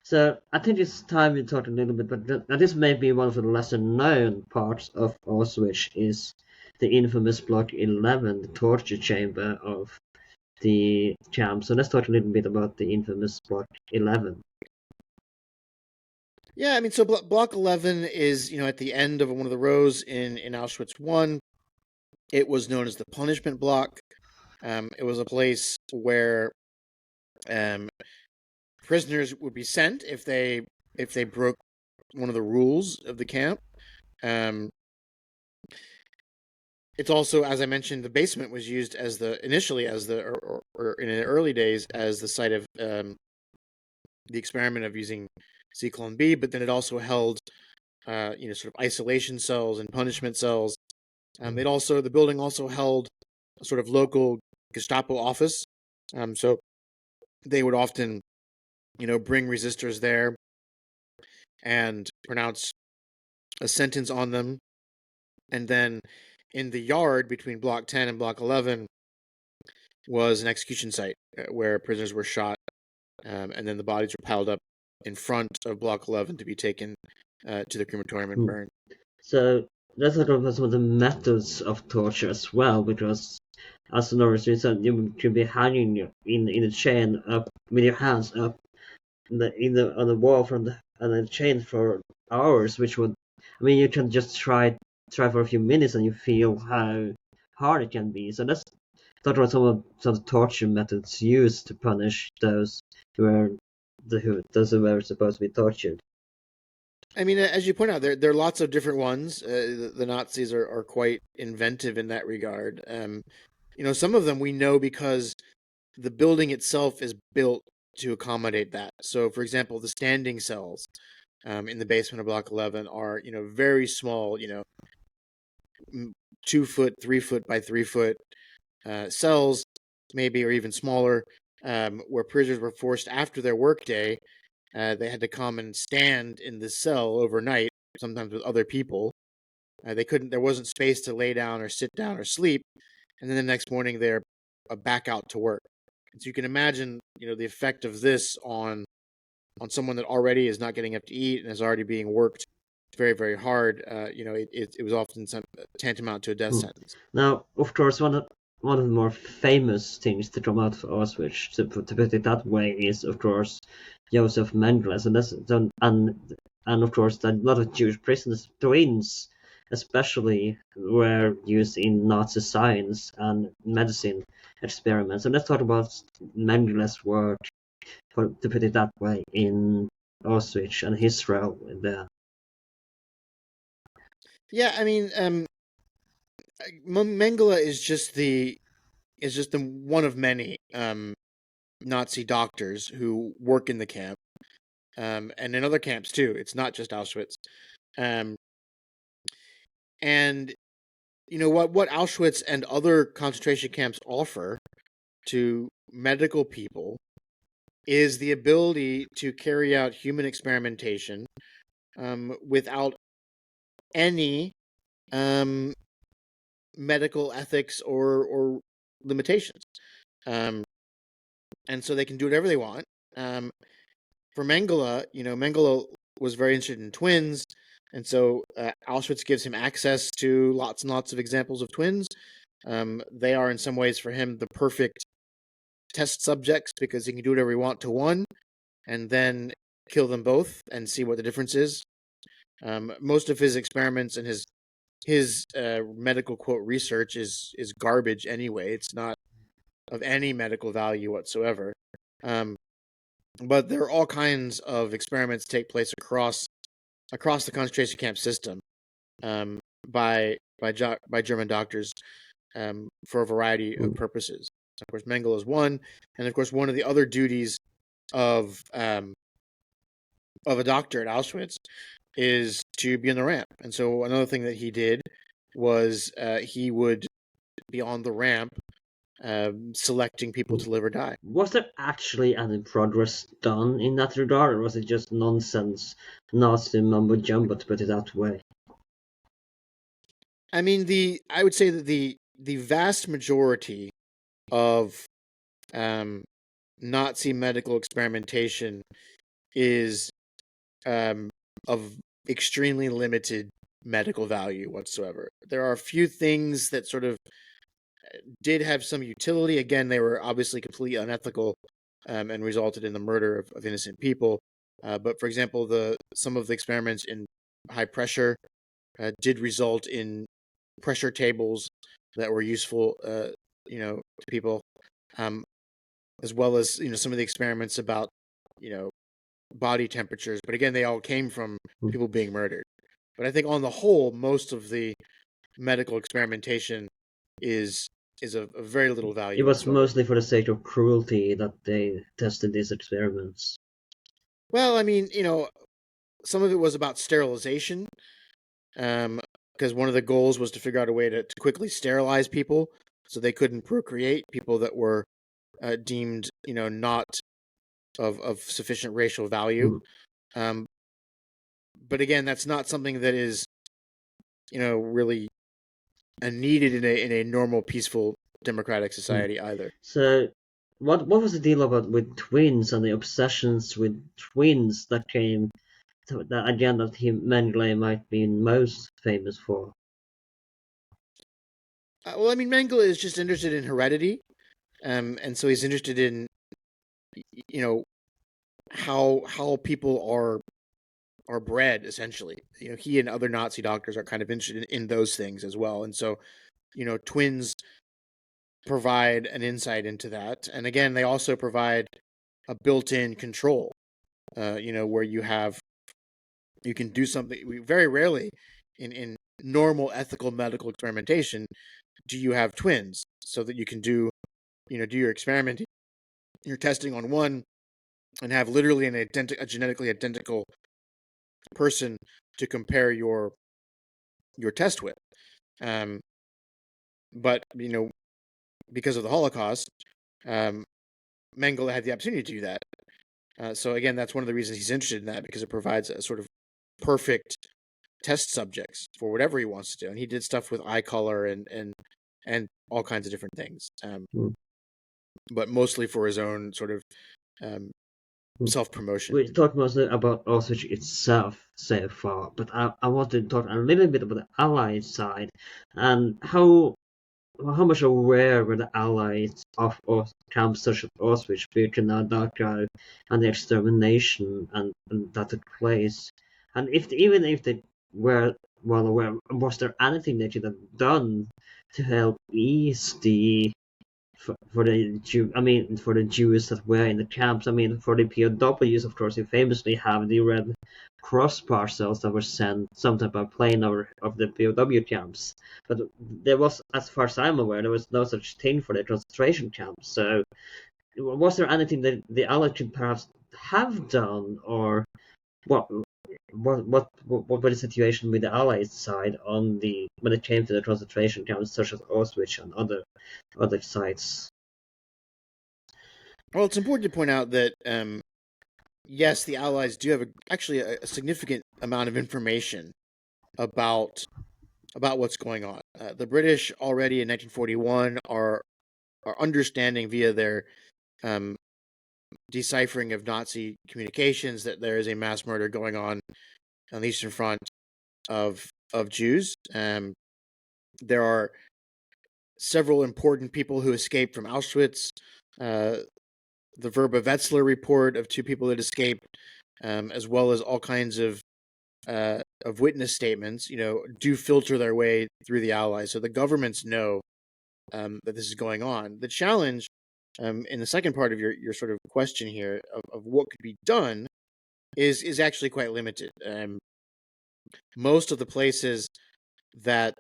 So I think it's time we talked a little bit, but this may be one of the lesser known parts of Auschwitz is the infamous Block 11, the torture chamber of the camp. So let's talk a little bit about the infamous Block 11. Yeah, I mean, so Block 11 is, at the end of one of the rows in Auschwitz 1. It was known as the punishment block. It was a place where prisoners would be sent if they broke one of the rules of the camp. It's also, as I mentioned, the basement was used initially as or in the early days as the site of the experiment of using Zyklon B, but then it also held sort of isolation cells and punishment cells. The building also held a sort of local Gestapo office. So they would often, bring resistors there and pronounce a sentence on them. And then in the yard between Block 10 and Block 11 was an execution site where prisoners were shot, and then the bodies were piled up in front of Block 11 to be taken to the crematorium and burned. So let's talk about some of the methods of torture as well, because as Norris said, you could be hanging in a chain up with your hands up on the wall from on the chain for hours, which would, I mean, you can just try for a few minutes and you feel how hard it can be. So let's talk about some of the torture methods used to punish those those who were supposed to be tortured. I mean, as you point out, there are lots of different ones. The Nazis are quite inventive in that regard. Some of them we know because the building itself is built to accommodate that. So, for example, the standing cells in the basement of Block 11 are very small, 2 foot, 3 foot by 3 foot cells, maybe, or even smaller, where prisoners were forced after their workday. They had to come and stand in the cell overnight, sometimes with other people. They couldn't. There wasn't space to lay down or sit down or sleep, and then the next morning they're back out to work. And so you can imagine, the effect of this on someone that already is not getting enough to eat and is already being worked very, very hard. It was often tantamount to a death sentence. Now, of course, one of the more famous things to come out of Auschwitz, to put it that way, is of course Josef Mengele, and of course that a lot of Jewish prisoners, twins especially, were used in Nazi science and medicine experiments. So let's talk about Mengele's work, to put it that way, in Auschwitz and his role there. Yeah, I mean, Mengele is just the one of many Nazi doctors who work in the camp, and in other camps too. It's not just Auschwitz, and what Auschwitz and other concentration camps offer to medical people is the ability to carry out human experimentation without any um, medical ethics or limitations. And so they can do whatever they want. For Mengele, Mengele was very interested in twins, and so Auschwitz gives him access to lots and lots of examples of twins. They are, in some ways, for him, the perfect test subjects because he can do whatever he wants to one, and then kill them both and see what the difference is. Most of his experiments and his medical quote research is garbage anyway. It's not of any medical value whatsoever. But there are all kinds of experiments take place across the concentration camp system by German doctors for a variety of purposes. Of course, Mengele is one, and of course, one of the other duties of a doctor at Auschwitz is to be on the ramp. And so another thing that he did was he would be on the ramp selecting people to live or die. Was there actually any progress done in that regard, or was it just nonsense, Nazi mumbo jumbo, to put it that way? I mean, I would say that the vast majority of Nazi medical experimentation is of extremely limited medical value whatsoever. There are a few things that sort of did have some utility. Again, they were obviously completely unethical and resulted in the murder of innocent people. But for example, some of the experiments in high pressure did result in pressure tables that were useful, to people, as well as some of the experiments about body temperatures. But again, they all came from people being murdered. But I think on the whole, most of the medical experimentation is of very little value. It was mostly for the sake of cruelty that they tested these experiments. Well, I mean, some of it was about sterilization, because one of the goals was to figure out a way to quickly sterilize people so they couldn't procreate, people that were deemed, not of sufficient racial value. But again, that's not something that is, really needed in a normal, peaceful, democratic society either. So, what was the deal with twins and the obsessions with twins that came to the agenda that Mengele might be most famous for? Well, I mean, Mengele is just interested in heredity, and so he's interested in, how people are bred, essentially. He and other Nazi doctors are kind of interested in those things as well, and so, twins provide an insight into that, and again, they also provide a built-in control, where you can do something. Very rarely in normal ethical medical experimentation do you have twins so that you can do your experiment, you're testing on one, and have literally a genetically identical person to compare your test with. But because of the Holocaust, Mengele had the opportunity to do that. So again, that's one of the reasons he's interested in that, because it provides a sort of perfect test subjects for whatever he wants to do. And he did stuff with eye color and all kinds of different things, but mostly for his own sort of self-promotion. We talked mostly about Auschwitz itself so far, but I want to talk a little bit about the Allied side and how much aware were the Allies of camps such as Auschwitz, Birkenau, Dachau, and the extermination and that took place. And even if they were well aware, was there anything they should have done to help ease the for the Jews that were in the camps? I mean, for the POWs, of course, you famously have the Red Cross parcels that were sent sometimes by plane over of the POW camps. But there was, as far as I'm aware, there was no such thing for the concentration camps. So, was there anything that the Allies could perhaps have done, or what? what was the situation with the Allied side when it came to the concentration camps such as Auschwitz and other sites? Well, it's important to point out that yes, the Allies do have actually a significant amount of information about what's going on. The British already in 1941 are understanding via their um, deciphering of Nazi communications that there is a mass murder going on the Eastern Front of Jews. There are several important people who escaped from Auschwitz. The Verba Wetzler report of 2 people that escaped, as well as all kinds of witness statements, do filter their way through the Allies. So the governments know that this is going on. The challenge, in the second part of your sort of question here of what could be done, is actually quite limited. Most of the places that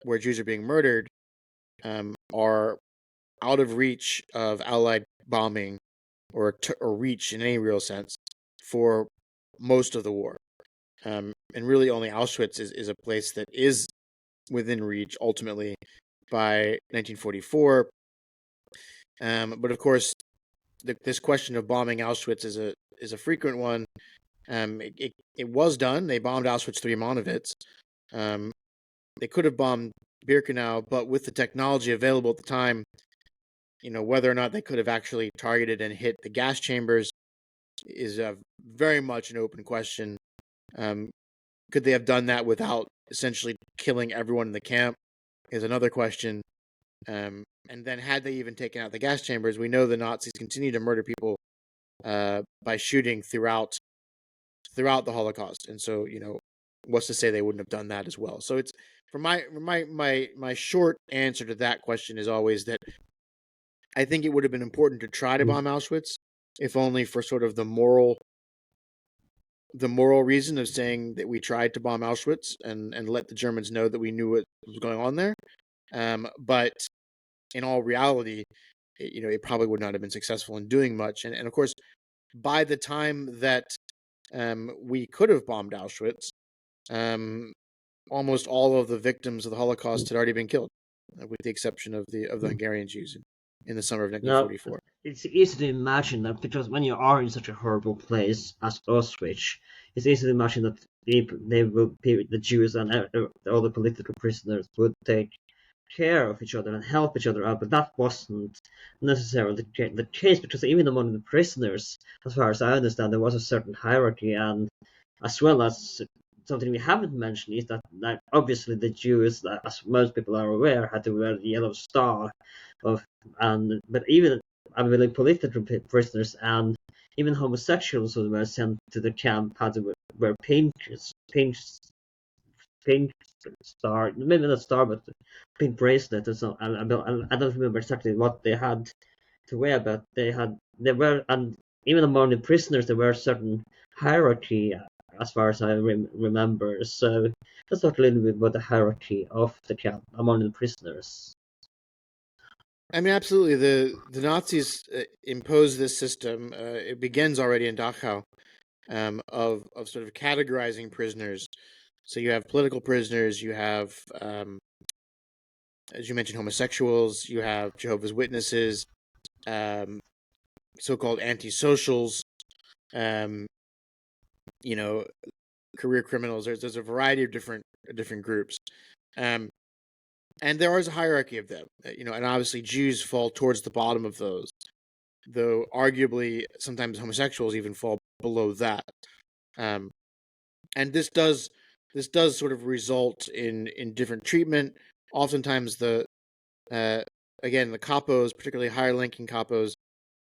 where Jews are being murdered are out of reach of Allied bombing or reach in any real sense for most of the war. And really only Auschwitz is a place that is within reach ultimately by 1944. But of course, this question of bombing Auschwitz is a frequent one. It was done. They bombed Auschwitz III Monowitz. They could have bombed Birkenau, but with the technology available at the time, whether or not they could have actually targeted and hit the gas chambers is very much an open question. Could they have done that without essentially killing everyone in the camp is another question. And then had they even taken out the gas chambers, we know the Nazis continued to murder people by shooting throughout the Holocaust. And so, what's to say they wouldn't have done that as well? So it's for my short answer to that question is always that I think it would have been important to try to bomb Auschwitz, if only for sort of the moral reason of saying that we tried to bomb Auschwitz and let the Germans know that we knew what was going on there. But in all reality, it probably would not have been successful in doing much. And of course, by the time that we could have bombed Auschwitz, almost all of the victims of the Holocaust had already been killed, with the exception of the Hungarian Jews in the summer of Now, 1944. it's easy to imagine that because when you are in such a horrible place as Auschwitz, it's easy to imagine that the Jews and all the political prisoners would take care of each other and help each other out, but that wasn't necessarily the case because even among the prisoners, as far as I understand, there was a certain hierarchy, and as well as something we haven't mentioned is that obviously the Jews, as most people are aware, had to wear the yellow star but even I believe political prisoners and even homosexuals who were sent to the camp had to wear pink star, maybe not star, but pink bracelet or something. I don't remember exactly what they had to wear, but they were, and even among the prisoners there were a certain hierarchy as far as I remember. So let's talk a little bit about the hierarchy of the camp among the prisoners. I mean, absolutely. The Nazis imposed this system. It begins already in Dachau, of sort of categorizing prisoners. So you have political prisoners, you have, as you mentioned, homosexuals, you have Jehovah's Witnesses, so-called antisocials, um, career criminals. There's a variety of different groups. And there is a hierarchy of them, and obviously Jews fall towards the bottom of those, though arguably sometimes homosexuals even fall below that. And this does sort of result in different treatment. Oftentimes again, the capos, particularly higher ranking capos,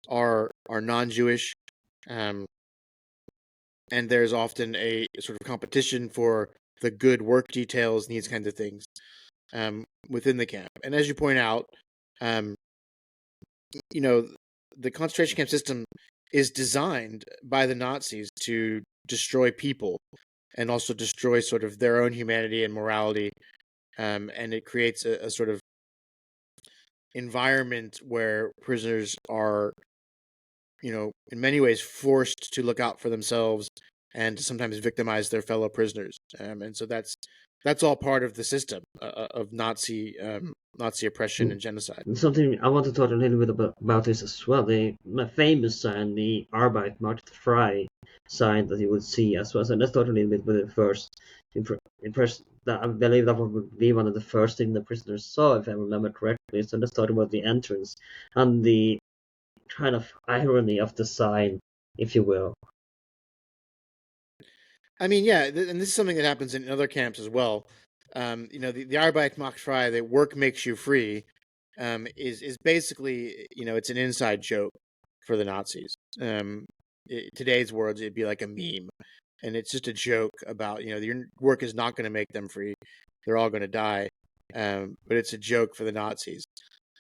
are non-Jewish, and there's often a sort of competition for the good work details and these kinds of things within the camp. And as you point out, the concentration camp system is designed by the Nazis to destroy people and also destroy sort of their own humanity and morality. And it creates a sort of environment where prisoners are, in many ways forced to look out for themselves and to sometimes victimize their fellow prisoners. And so that's all part of the system of Nazi oppression and genocide. Something I want to talk a little bit about this as well. The famous sign, the Arbeit macht frei sign that you would see as well. So let's talk a little bit about the first impression. That I believe that would be one of the first things the prisoners saw, if I remember correctly. So let's talk about the entrance and the kind of irony of the sign, if you will. I mean, yeah, and this is something that happens in other camps as well. The Arbeit macht frei, the work makes you free, is basically, it's an inside joke for the Nazis. Today's words, it'd be like a meme, and it's just a joke about, your work is not going to make them free; they're all going to die. But it's a joke for the Nazis.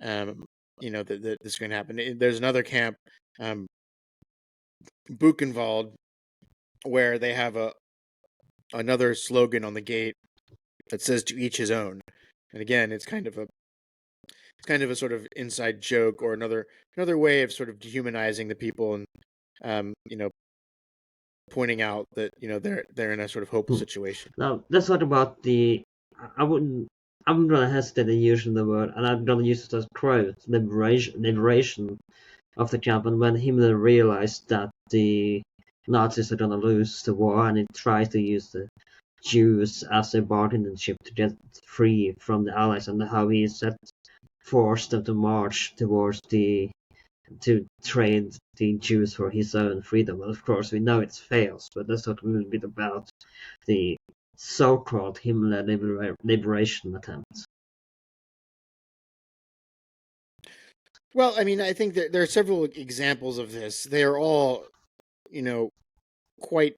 That this is going to happen. There's another camp, Buchenwald, where they have another slogan on the gate that says "to each his own," and again, it's kind of a sort of inside joke or another way of sort of dehumanizing the people and pointing out that they're in a sort of hopeless situation. Now let's talk about I'm gonna hesitate in using the word, and I'm gonna use it as quote liberation of the camp. And when Himmler realized that the Nazis are gonna lose the war, and he tries to use the Jews as a bargaining chip to get free from the Allies, and how he forced them to march towards to trade the Jews for his own freedom. And of course, we know it fails, but let's talk a little bit about the so-called Himmler liberation attempts. Well, I mean, I think that there are several examples of this. They are all, quite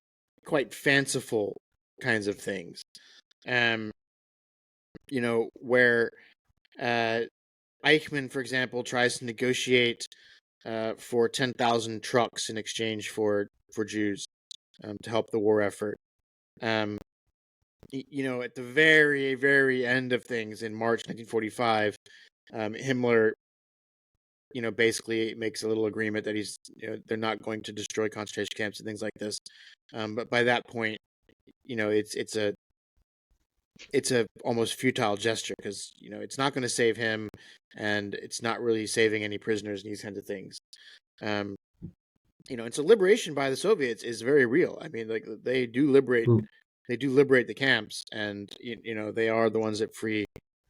fanciful kinds of things. Where Eichmann, for example, tries to negotiate for 10,000 trucks in exchange for Jews to help the war effort. At the very, very end of things in March 1945, Himmler, basically makes a little agreement that they're not going to destroy concentration camps and things like this. But by that point, it's a almost futile gesture because it's not going to save him, and it's not really saving any prisoners and these kinds of things. And so liberation by the Soviets is very real. I mean, like they do liberate the camps, and they are the ones that free,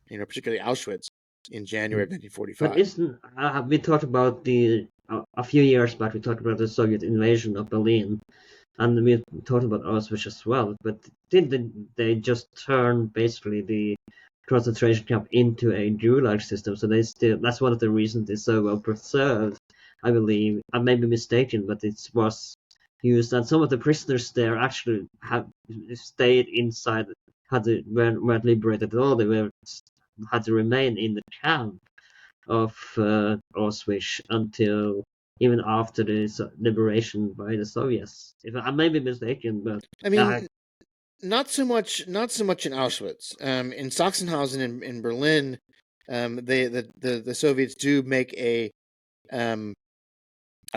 particularly Auschwitz in January of 1945. But we talked about a few years back? We talked about the Soviet invasion of Berlin. And we talked about Auschwitz as well, but didn't they just turn basically the concentration camp into a Gulag system? So that's one of the reasons it's so well preserved, I believe. I may be mistaken, but it was used, and some of the prisoners there actually have stayed inside, weren't liberated at all. They had to remain in the camp of Auschwitz until even after the liberation by the Soviets. If I may be mistaken, but I mean, not so much in Auschwitz. In Sachsenhausen in Berlin, the Soviets do make a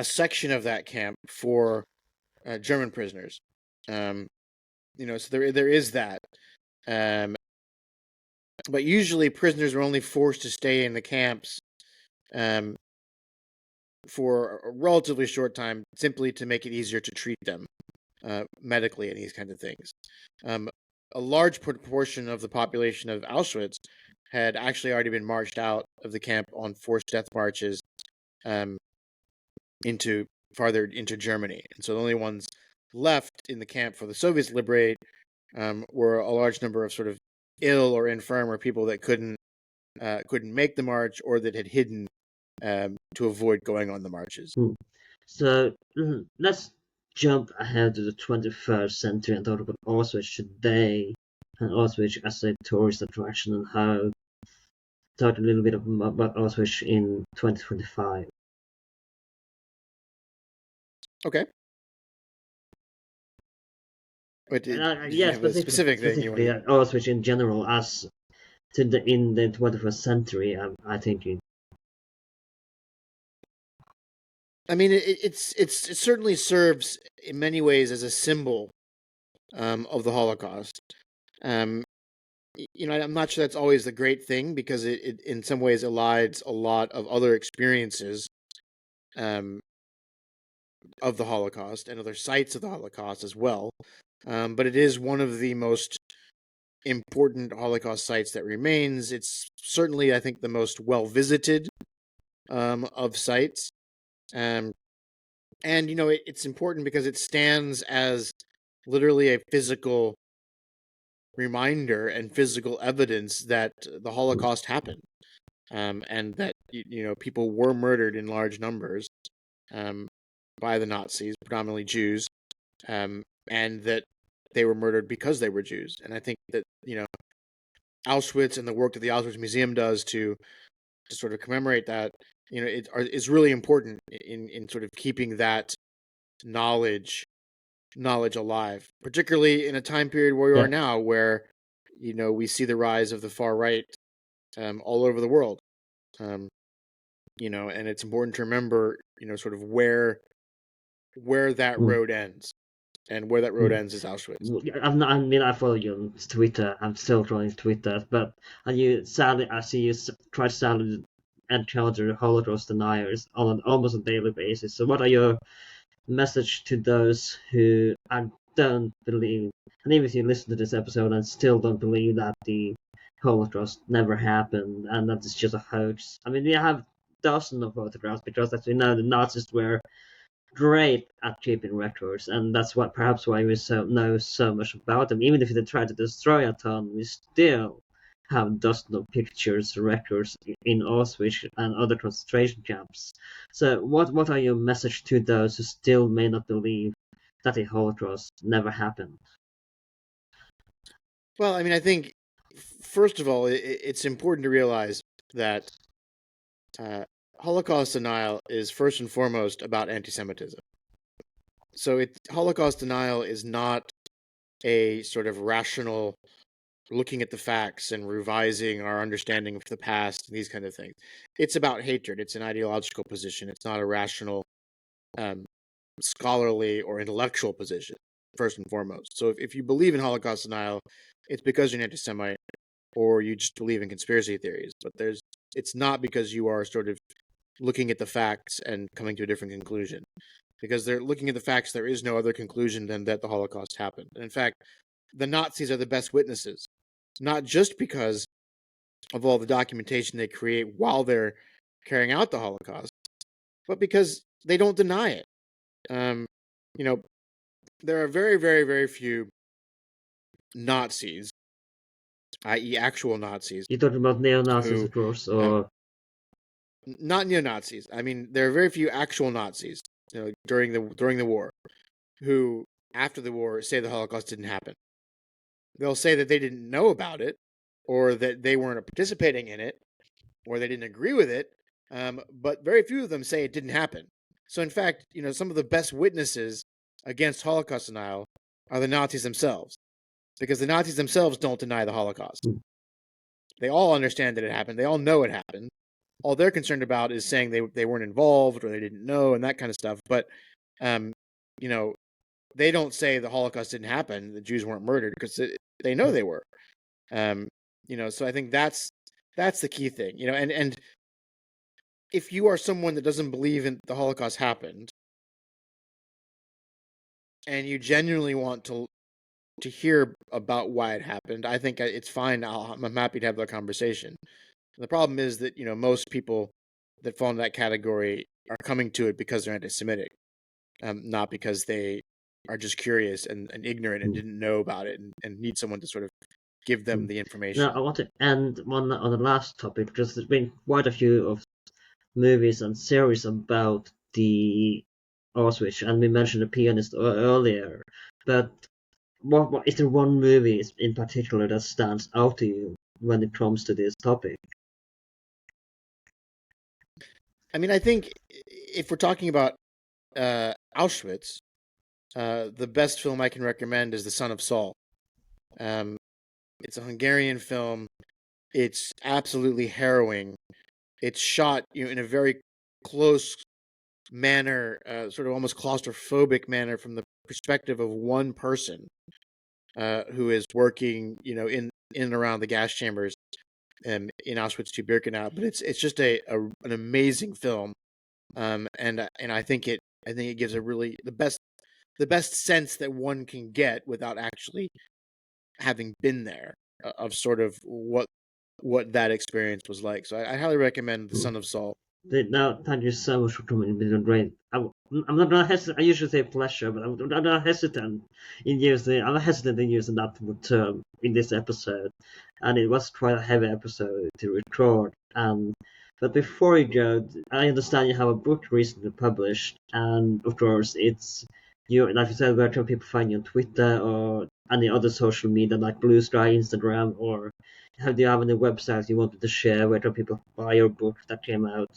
section of that camp for German prisoners. So there is that. But usually prisoners are only forced to stay in the camps for a relatively short time, simply to make it easier to treat them medically and these kinds of things. A large proportion of the population of Auschwitz had actually already been marched out of the camp on forced death marches farther into Germany. And so the only ones left in the camp for the Soviets to liberate were a large number of sort of ill or infirm or people that couldn't make the march, or that had hidden to avoid going on the marches. So let's jump ahead to the 21st century and talk about Auschwitz today, and Auschwitz as a tourist attraction, and talk a little bit about Auschwitz in 2025. Okay. But specifically Auschwitz in general as in the 21st century, I think. I mean, it certainly serves in many ways as a symbol of the Holocaust. Um, I'm not sure that's always the great thing, because it in some ways elides a lot of other experiences um, of the Holocaust and other sites of the Holocaust as well. But it is one of the most important Holocaust sites that remains. It's certainly, I think, the most well visited of sites. Um, and it's important because it stands as literally a physical reminder and physical evidence that the Holocaust happened, and that people were murdered in large numbers um, by the Nazis, predominantly Jews, and that they were murdered because they were Jews. And I think that Auschwitz and the work that the Auschwitz Museum does to sort of commemorate that, is really important in sort of keeping that knowledge alive, particularly in a time period where we are Yeah. now, where we see the rise of the far right all over the world. Um, and it's important to remember, sort of where that Mm. road ends, and where that road ends is Auschwitz. I mean, I follow you on Twitter. I'm still trying Twitter, but I see you try to sadly encounter Holocaust deniers on an almost a daily basis. So, what are your message to those who don't believe, and even if you listen to this episode and still don't believe that the Holocaust never happened and that it's just a hoax? I mean, we have dozens of photographs because, as we know, the Nazis were great at keeping records, and that's what perhaps why we know so much about them. Even if they try to destroy a ton, we still have dozens of pictures, records in Auschwitz and other concentration camps. So, what are your message to those who still may not believe that the Holocaust never happened? Well, I mean, I think first of all, it's important to realize that uh, Holocaust denial is first and foremost about anti-Semitism. So, Holocaust denial is not a sort of rational looking at the facts and revising our understanding of the past and these kind of things. It's about hatred. It's an ideological position. It's not a rational, um, scholarly, or intellectual position, first and foremost. So if you believe in Holocaust denial, it's because you're an anti-Semite, or you just believe in conspiracy theories. But it's not because you are sort of looking at the facts and coming to a different conclusion. Because they're looking at the facts, there is no other conclusion than that the Holocaust happened. And in fact, the Nazis are the best witnesses, not just because of all the documentation they create while they're carrying out the Holocaust, but because they don't deny it. Um, you know, there are very, very, very few Nazis, i.e., actual Nazis, You're talking about neo-Nazis, who, of course, um, or not neo Nazis. I mean, there are very few actual Nazis, during the war, who after the war say the Holocaust didn't happen. They'll say that they didn't know about it, or that they weren't participating in it, or they didn't agree with it. But very few of them say it didn't happen. So, in fact, some of the best witnesses against Holocaust denial are the Nazis themselves, because the Nazis themselves don't deny the Holocaust. They all understand that it happened. They all know it happened. All they're concerned about is saying they weren't involved, or they didn't know, and that kind of stuff. But, um, you know, they don't say the Holocaust didn't happen, the Jews weren't murdered, because they know they were. Um, so I think that's the key thing. And if you are someone that doesn't believe in the Holocaust happened, and you genuinely want to hear about why it happened, I think it's fine. I'm happy to have that conversation. The problem is that most people that fall into that category are coming to it because they're anti-Semitic, not because they are just curious and ignorant and didn't know about it, and need someone to sort of give them the now information. I want to end on the last topic because there's been quite a few of movies and series about the Auschwitz, and we mentioned The Pianist earlier. But what is there one movie in particular that stands out to you when it comes to this topic? I mean, I think if we're talking about Auschwitz, the best film I can recommend is The Son of Saul. Um, it's a Hungarian film. It's absolutely harrowing. It's shot in a very close manner, sort of almost claustrophobic manner, from the perspective of one person. who is working, in and around the gas chambers in Auschwitz to Birkenau. But it's just an amazing film, and I think it gives a really the best sense that one can get without actually having been there, of sort of what that experience was like. So I highly recommend The Son of Saul. Now, thank you so much for coming. It's been great. I'm not gonna hesitate. I usually say pleasure, but I'm not hesitant I'm not hesitant in using that term in this episode. And it was quite a heavy episode to record. But before you go, I understand you have a book recently published, and of course, it's you. Like you said, where can people find you on Twitter or any other social media like Bluesky, Instagram, or do you have any websites you wanted to share? Where can people buy your book that came out?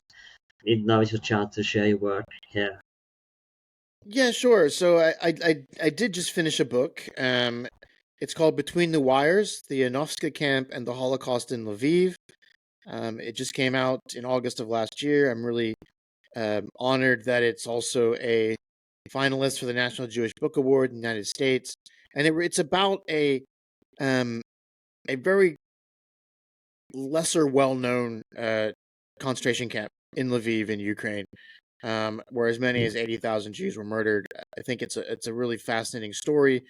Now is your chance to share your work here. Yeah, sure. So I did just finish a book. It's called Between the Wires: The Yanovska Camp and the Holocaust in Lviv. It just came out in August of last year. I'm really honored that it's also a finalist for the National Jewish Book Award in the United States, and it's about a very lesser well-known concentration camp in Lviv in Ukraine, where as many as 80,000 Jews were murdered. I think it's a really fascinating story.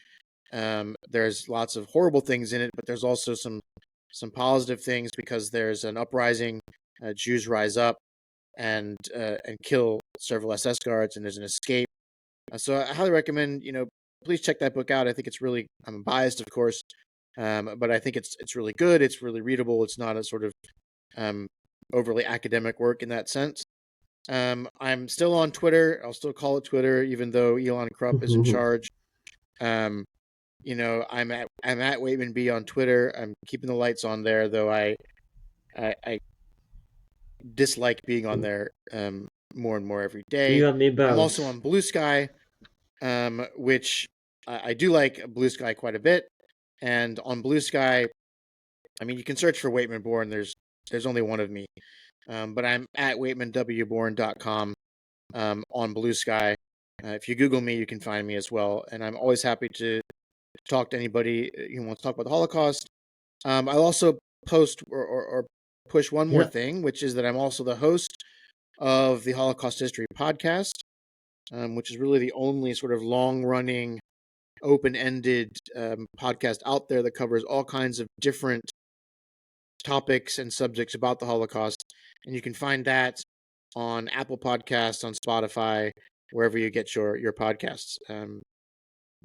There's lots of horrible things in it, but there's also some positive things, because there's an uprising. Jews rise up and kill several SS guards, and there's an escape. So I highly recommend, please check that book out. I think it's really, I'm biased, of course, but I think it's really good. It's really readable. It's not a sort of overly academic work in that sense. I'm still on Twitter. I'll still call it Twitter, even though Elon Krupp is in charge. I'm at Waitman B on Twitter. I'm keeping the lights on there, though I dislike being on there more and more every day. You and me both. I'm also on Bluesky, which I do like Bluesky quite a bit. And on Bluesky, I mean, you can search for Waitman Boern. There's only one of me. But I'm at waitmanwbourn.com on Bluesky. If you Google me, you can find me as well. And I'm always happy to talk to anybody who wants to talk about the Holocaust. I'll also post or push one more thing, which is that I'm also the host of the Holocaust History podcast, which is really the only sort of long-running, open-ended podcast out there that covers all kinds of different topics and subjects about the Holocaust. And you can find that on Apple Podcasts, on Spotify, wherever you get your podcasts.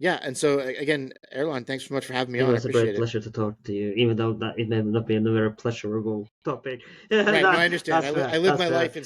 Yeah, and so again, Erlend, thanks so much for having me on. It was a great pleasure to talk to you, even though that it may not be a very pleasurable topic. Right, no, I understand. I live my life in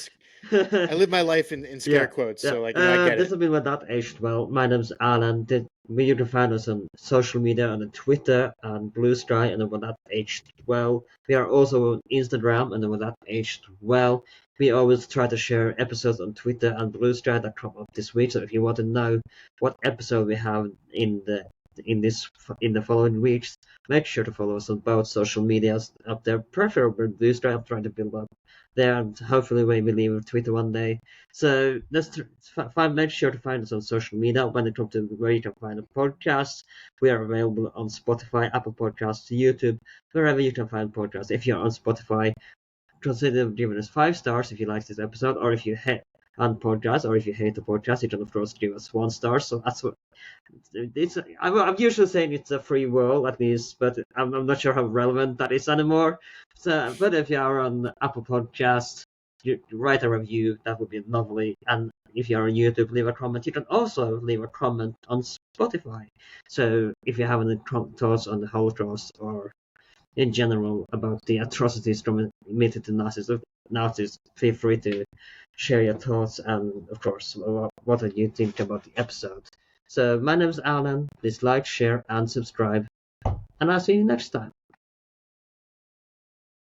I live my life in scare quotes, so I get this it. has been With That Aged Well. My name's Erlend. You can find us on social media, on Twitter and Bluesky, and With That Aged Well. We are also on Instagram and With That Aged Well. We always try to share episodes on Twitter and Bluesky that come up this week. So if you want to know what episode we have in the following weeks, make sure to follow us on both social medias up there, preferably Bluesky. I'm trying to build up there, and hopefully we will leave Twitter one day. So make sure to find us on social media. When it comes to where you can find the podcasts, we are available on Spotify, Apple Podcasts, YouTube, wherever you can find podcasts. If you're on Spotify, consider giving us 5 stars if you like this episode, or if you hate on podcast, or if you hate the podcast, you can of course give us 1 star. So that's what I'm usually saying it's a free world, at least, but I'm not sure how relevant that is anymore. So, but if you are on Apple Podcast, you write a review, that would be lovely. And if you are on YouTube, leave a comment. You can also leave a comment on Spotify. So if you have any thoughts on the Holocaust or in general about the atrocities committed to Nazis, feel free to share your thoughts and, of course, what do you think about the episode. So my name is Erlend. Please like, share, and subscribe. And I'll see you next time.